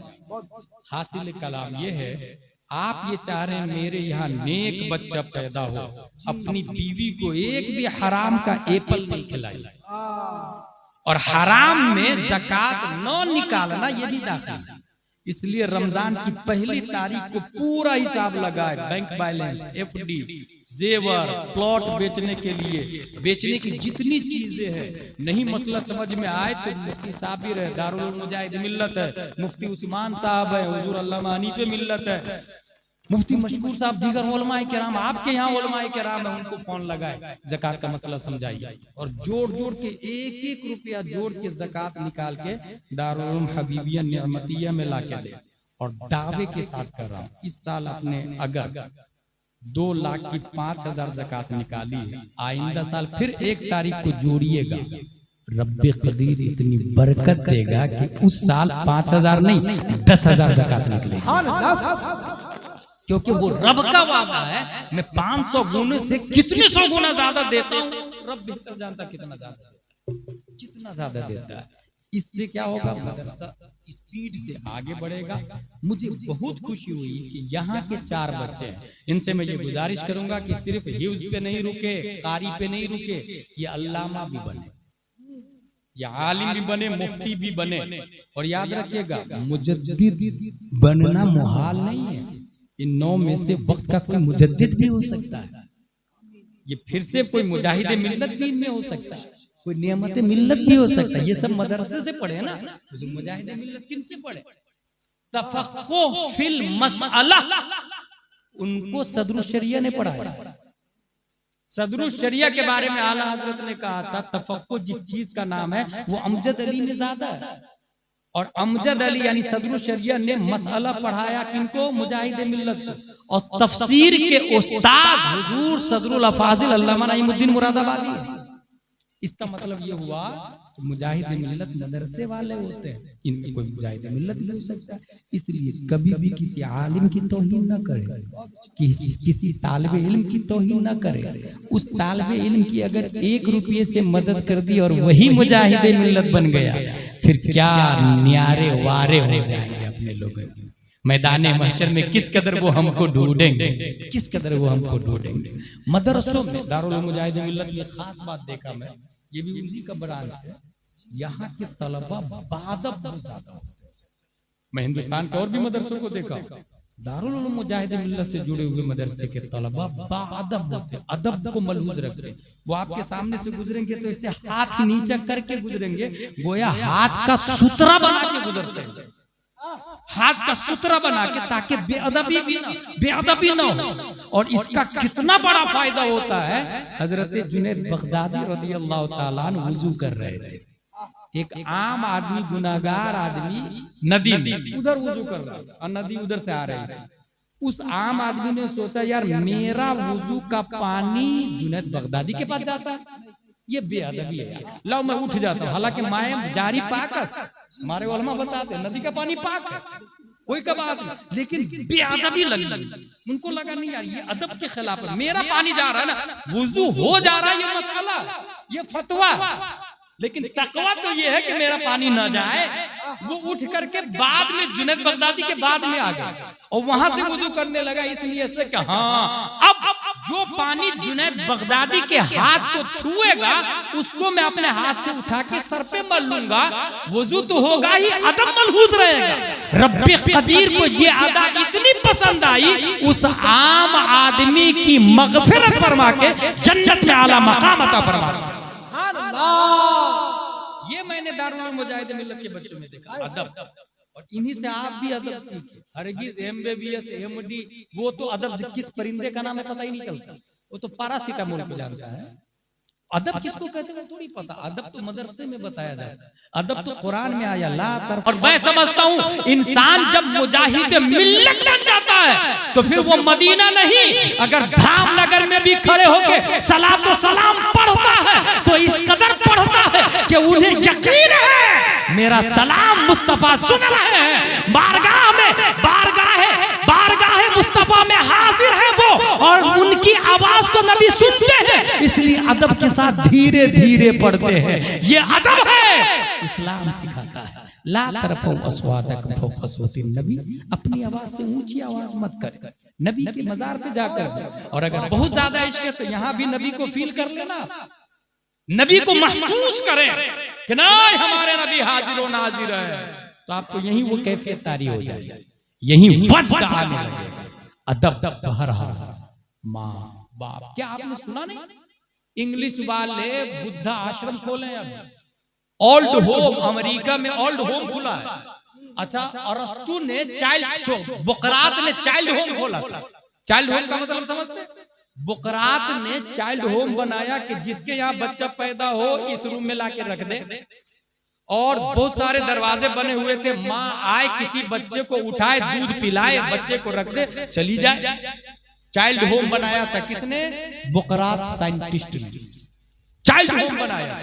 हासिल कलाम ये है, आप ये चाह रहे हैं मेरे यहाँ नेक बच्चा पैदा हो, अपनी बीवी को एक भी हराम का एप्पल नहीं खिलाए, और हराम में ज़कात न निकालना ये भी दाखिल है। इसलिए रमजान की पहली तारीख को पूरा हिसाब लगाए, बैंक बैलेंस, FD, जेवर, प्लॉट बेचने के लिए, बेचने की जितनी चीजें हैं, नहीं मसला समझ में आए तो मुफ्ती साबिर है, दारुल मुजाहिद मिल्लत है, मुफ्ती उस्मान साहब है, हुजूर अल्लामा हनीफे मिल्लत है, मुफ्ती मशकूर साहब, दीगर उलमाए किराम, आपके यहाँ उलमाए किराम है, उनको फोन लगाए, ज़कात का मसला समझाइए, और जोड़ के एक रुपया जोड़ के ज़कात निकाल के दारुल उलूम हबीबिया निअमतिया में ला के दे। और दावे के साथ कर रहा हूँ, इस साल आपने अगर 2 लाख की 5,000 ज़कात निकाली है, आइंदा साल फिर 1 तारीख को जोड़िएगा, रब्बे कदीर इतनी बरकत देगा कि उस साल 5,000 नहीं 10,000 ज़कात निकलेगी। क्योंकि वो रब का वादा है, मैं 500 गुने से कितने 100 गुना ज्यादा देता हूँ, रब बेहतर जानता कितना ज्यादा देता है। इससे क्या होगा, मदरसा स्पीड से आगे बढ़ेगा। मुझे बहुत खुशी हुई कि यहाँ के 4 बच्चे हैं, इनसे मैं ये गुजारिश करूंगा कि सिर्फ हिफ्ज पे नहीं रुके, कारी पे नहीं रुके, ये अल्लामा भी बने, ये आलिम भी बने, मुफ्ती भी बने। और याद रखिएगा, मुजद्दिद बनना मुहाल नहीं है। इन 9 में से वक्त का कोई मुजद्दिद भी हो सकता है, ये फिर से कोई मुजाहिद मिल्लत भी इनमें हो सकता है, कोई नियमत मिल्लत भी हो सकता है। ये सब मदरसे से पढ़े ना, मुजाहिद मिल्लत किन से पढ़े? तफक्कुह फिल मसअला, उनको सदरुश शरिया ने पढ़ाया। सदरुश शरिया के बारे में आला हजरत ने कहा था, तफक्कुह जिस चीज का नाम है वो अमजद अली में ज्यादा है, और अमजद अली यानी सदरुश शरिया ने मसअला पढ़ाया किनको? मुजाहिद मिल्लत को। और तफसीर के उस्ताद हुजूर सदरुल अफाजिल अल्लामा नईमुद्दीन मुरादाबादी। इसका मतलब ये हुआ कि मुजाहिद मिल्लत मदरसे वाले होते हैं, इनमें कोई मुजाहिद मिल्लत भी हो सकता है। इसलिए कभी भी किसी आलिम की तौहीन न करे, किसी तालिब इल्म की तौहीन न करे। उस तालिब इल्म की अगर 1 रुपये से मदद कर दी और वही मुजाहिद मिल्लत बन गया, फिर क्या न्यारे वारे हो जाएंगे अपने लोगों के मैदाने महशर में। किस कदर वो हमको ढूंढेंगे, किस कदर वो हमको ढूंढेंगे। मदरसों में दारुल मुजाहिद मिल्लत में खास बात देखा मैं, ये भी उसी का ब्रांच है, यहाँ के तलबा बादब बहुत ज्यादा होते हैं। मैं हिंदुस्तान के और भी मदरसों को देखा, दारुल उलूम मुजाहिद मिल्लत से जुड़े हुए मदरसे के तलबा बादब होते हैं, अदब को मलहूज रखते हैं। वो आपके सामने से गुजरेंगे तो इसे हाथ नीचे करके गुजरेंगे, गोया हाथ का सुतरा बना के गुजरते हैं, हाथ का सुतरा बना के, ताकि बेअदबी ना हो। और इसका कितना बड़ा फायदा होता है, हजरत जुनैद बगदादी रज़ियल्लाहु ताला अन्हु वुजू कर रहे थे, एक आम आदमी, गुनाहगार आदमी नदी में उधर वुजू कर रहा था और नदी उधर से आ रही थी। उस आम आदमी ने सोचा, यार मेरा वुजू का पानी जुनैद बगदादी के पास जाता है, ये बेअदबी है, लो मैं उठ जाता हूँ। हालांकि माए जारी पाकस, हमारे उलमा बताते हैं नदी का पानी पाक है, कोई का बात नहीं, लेकिन बेअदबी लगी उनको। लगा नहीं यार ये अदब के खिलाफ है, मेरा पानी जा रहा है ना, वुजू हो जा रहा है, ये मसला, ये फतवा, लेकिन तकवा तो ये है कि मेरा पानी ना जाए। वो उठ करके बाद में जुनैद बगदादी के बाद में आ गया और वहां से वुजू करने लगा, इसलिए से कि हाँ अब जो पानी जुनैद बगदादी के हाथ को छुएगा उसको मैं अपने हाथ से उठा के सर पे मल लूंगा, वुजू तो होगा ही, अदब मलहूज रहेगा। रब्बे कदीर को ये अदा इतनी पसंद आई, उस आम आदमी की मगफिरत फरमा के जन्नत में आला मकाम अता फरमा। ये मैंने दारुल मुजाहिद मिल्लत के बच्चों में देखा, अदब। और इन्हीं से आप भी अदब सीखे। हरगिज MBBS MD वो तो अदब किस परिंदे का नाम है पता ही नहीं चलता, वो तो पैरासीटामोल को जानता है। अदब किसको कहते हैं थोड़ी पता। अदब तो मदरसे में बताया जाता है, अदब तो कुरान में आया ला तर। और मैं समझता हूँ इंसान जब मुजाहिद मिल्लत बन जाता है तो फिर वो मदीना नहीं, अगर धामनगर में भी खड़े होके सलात व सलाम पढ़ता है तो इस कदर पढ़ता है कि उन्हें यकीन है मेरा सलाम मुस्तफा सुन रहे हैं, बारगाह मुस्तफा में हाजिर है वो, और उनकी आवाज को नबी सुनते हैं, इसलिए अदब के साथ धीरे धीरे पढ़ते हैं। ये अदब है, इस्लाम सिखाता है। ला तरफू अस्वातकुम फौका सौतिन नबी, अपनी आवाज से ऊंची आवाज मत कर नबी के मजार पे जाकर। और अगर बहुत ज्यादा इश्क है तो यहाँ भी नबी को फील कर लेना, नबी को महसूस करें कि नहीं हमारे नबी हाजिर व नाजिर है, तो आपको यही वो कैफियत तारी हो जाएगी, यही वज्द आने लगेगा। अदब बहरहाल माँ बाप। क्या आपने सुना नहीं, इंग्लिश वाले बुद्धा आश्रम खोले हैं अब, ओल्ड होम, अमेरिका में ओल्ड होम खुला है। अच्छा, अरस्तु ने बुकरात ने चाइल्ड होम खोला था। चाइल्ड होम का मतलब समझते? बुकरात ने चाइल्ड होम बनाया कि जिसके यहाँ बच्चा पैदा हो इस रूम में लाके रख दे, और बहुत सारे दरवाजे बने हुए थे, माँ आए किसी बच्चे को उठाए दूध पिलाए बच्चे को रख दे चली जाए। चाइल्ड होम बनाया था किसने? बुकरात साइंटिस्ट ने चाइल्ड होम बनाया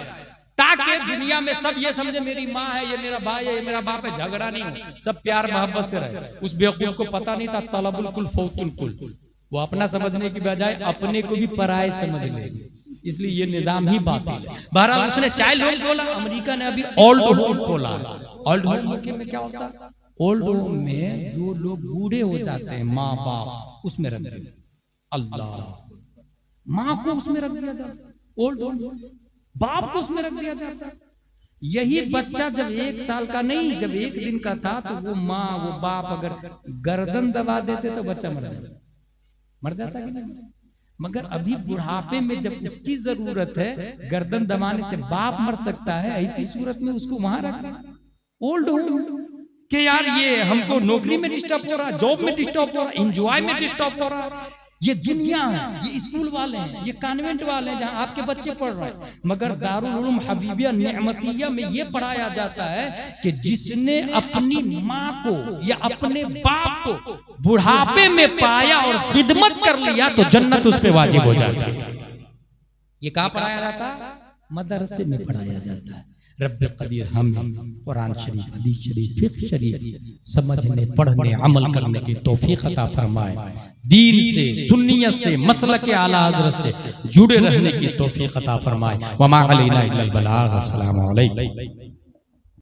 ताकि दुनिया में सब ये समझे मेरी माँ है, ये मेरा भाई है, ये मेरा बाप है, झगड़ा नहीं हो, सब प्यार मोहब्बत से रहे। उस बेवकूफ को पता नहीं था तलबुल कुल फौतुल कुल, वो अपना समझने की बजाय अपने को भी पराये समझ लेंगे, इसलिए ये निजाम ही बातिल है। बहरहाल उसने चाइल्ड होम खोला, अमेरिका ने अभी ओल्ड होम खोला। ओल्ड होम में क्या होता है? ओल्ड होम में जो लोग बूढ़े हो जाते हैं, माँ बाप, उसमें रख दिया। अल्लाह, माँ को उसमें रख दिया जाता, ओल्ड होम, बाप को उसमें रख दिया जाता। यही बच्चा जब 1 साल का नहीं, जब 1 दिन का था तो वो माँ वो बाप अगर गर्दन दबा देते तो बच्चा मर जाता कि नहीं? मगर अभी बुढ़ापे में जब उसकी जरूरत है, गर्दन दबाने से बाप मर सकता है, ऐसी सूरत में उसको वहां रख देना ओल्ड होम के यार ये हमको नौकरी में डिस्टर्ब हो रहा है, जॉब में डिस्टर्ब हो रहा है, एंजॉय में डिस्टर्ब हो रहा है। ये दुनिया है, ये स्कूल वाले हैं, ये कॉन्वेंट वाले हैं जहाँ आपके बच्चे पढ़ रहे हैं। मगर दारुल उलूम हबीबिया नेमतिया में ये पढ़ाया जाता है कि जिसने अपनी माँ को या अपने बाप को बुढ़ापे में पाया और खिदमत कर लिया तो जन्नत उस पे वाजिब हो जाती है। ये कहाँ पढ़ाया जाता है? मदरसे में पढ़ाया जाता है। रब्बे कदीर हम कुरान शरीफ, हदीस शरीफ, फिक़्ह शरीफ समझने, पढ़ने, अमल करने की तौफीक अता फरमाए। दीन से, सुन्नियत से, मसलक आला हज़रत से जुड़े रहने की तौफीक अता फरमाए। वमा अलैना इल्लल बलाग। अस्सलामु अलैकुम।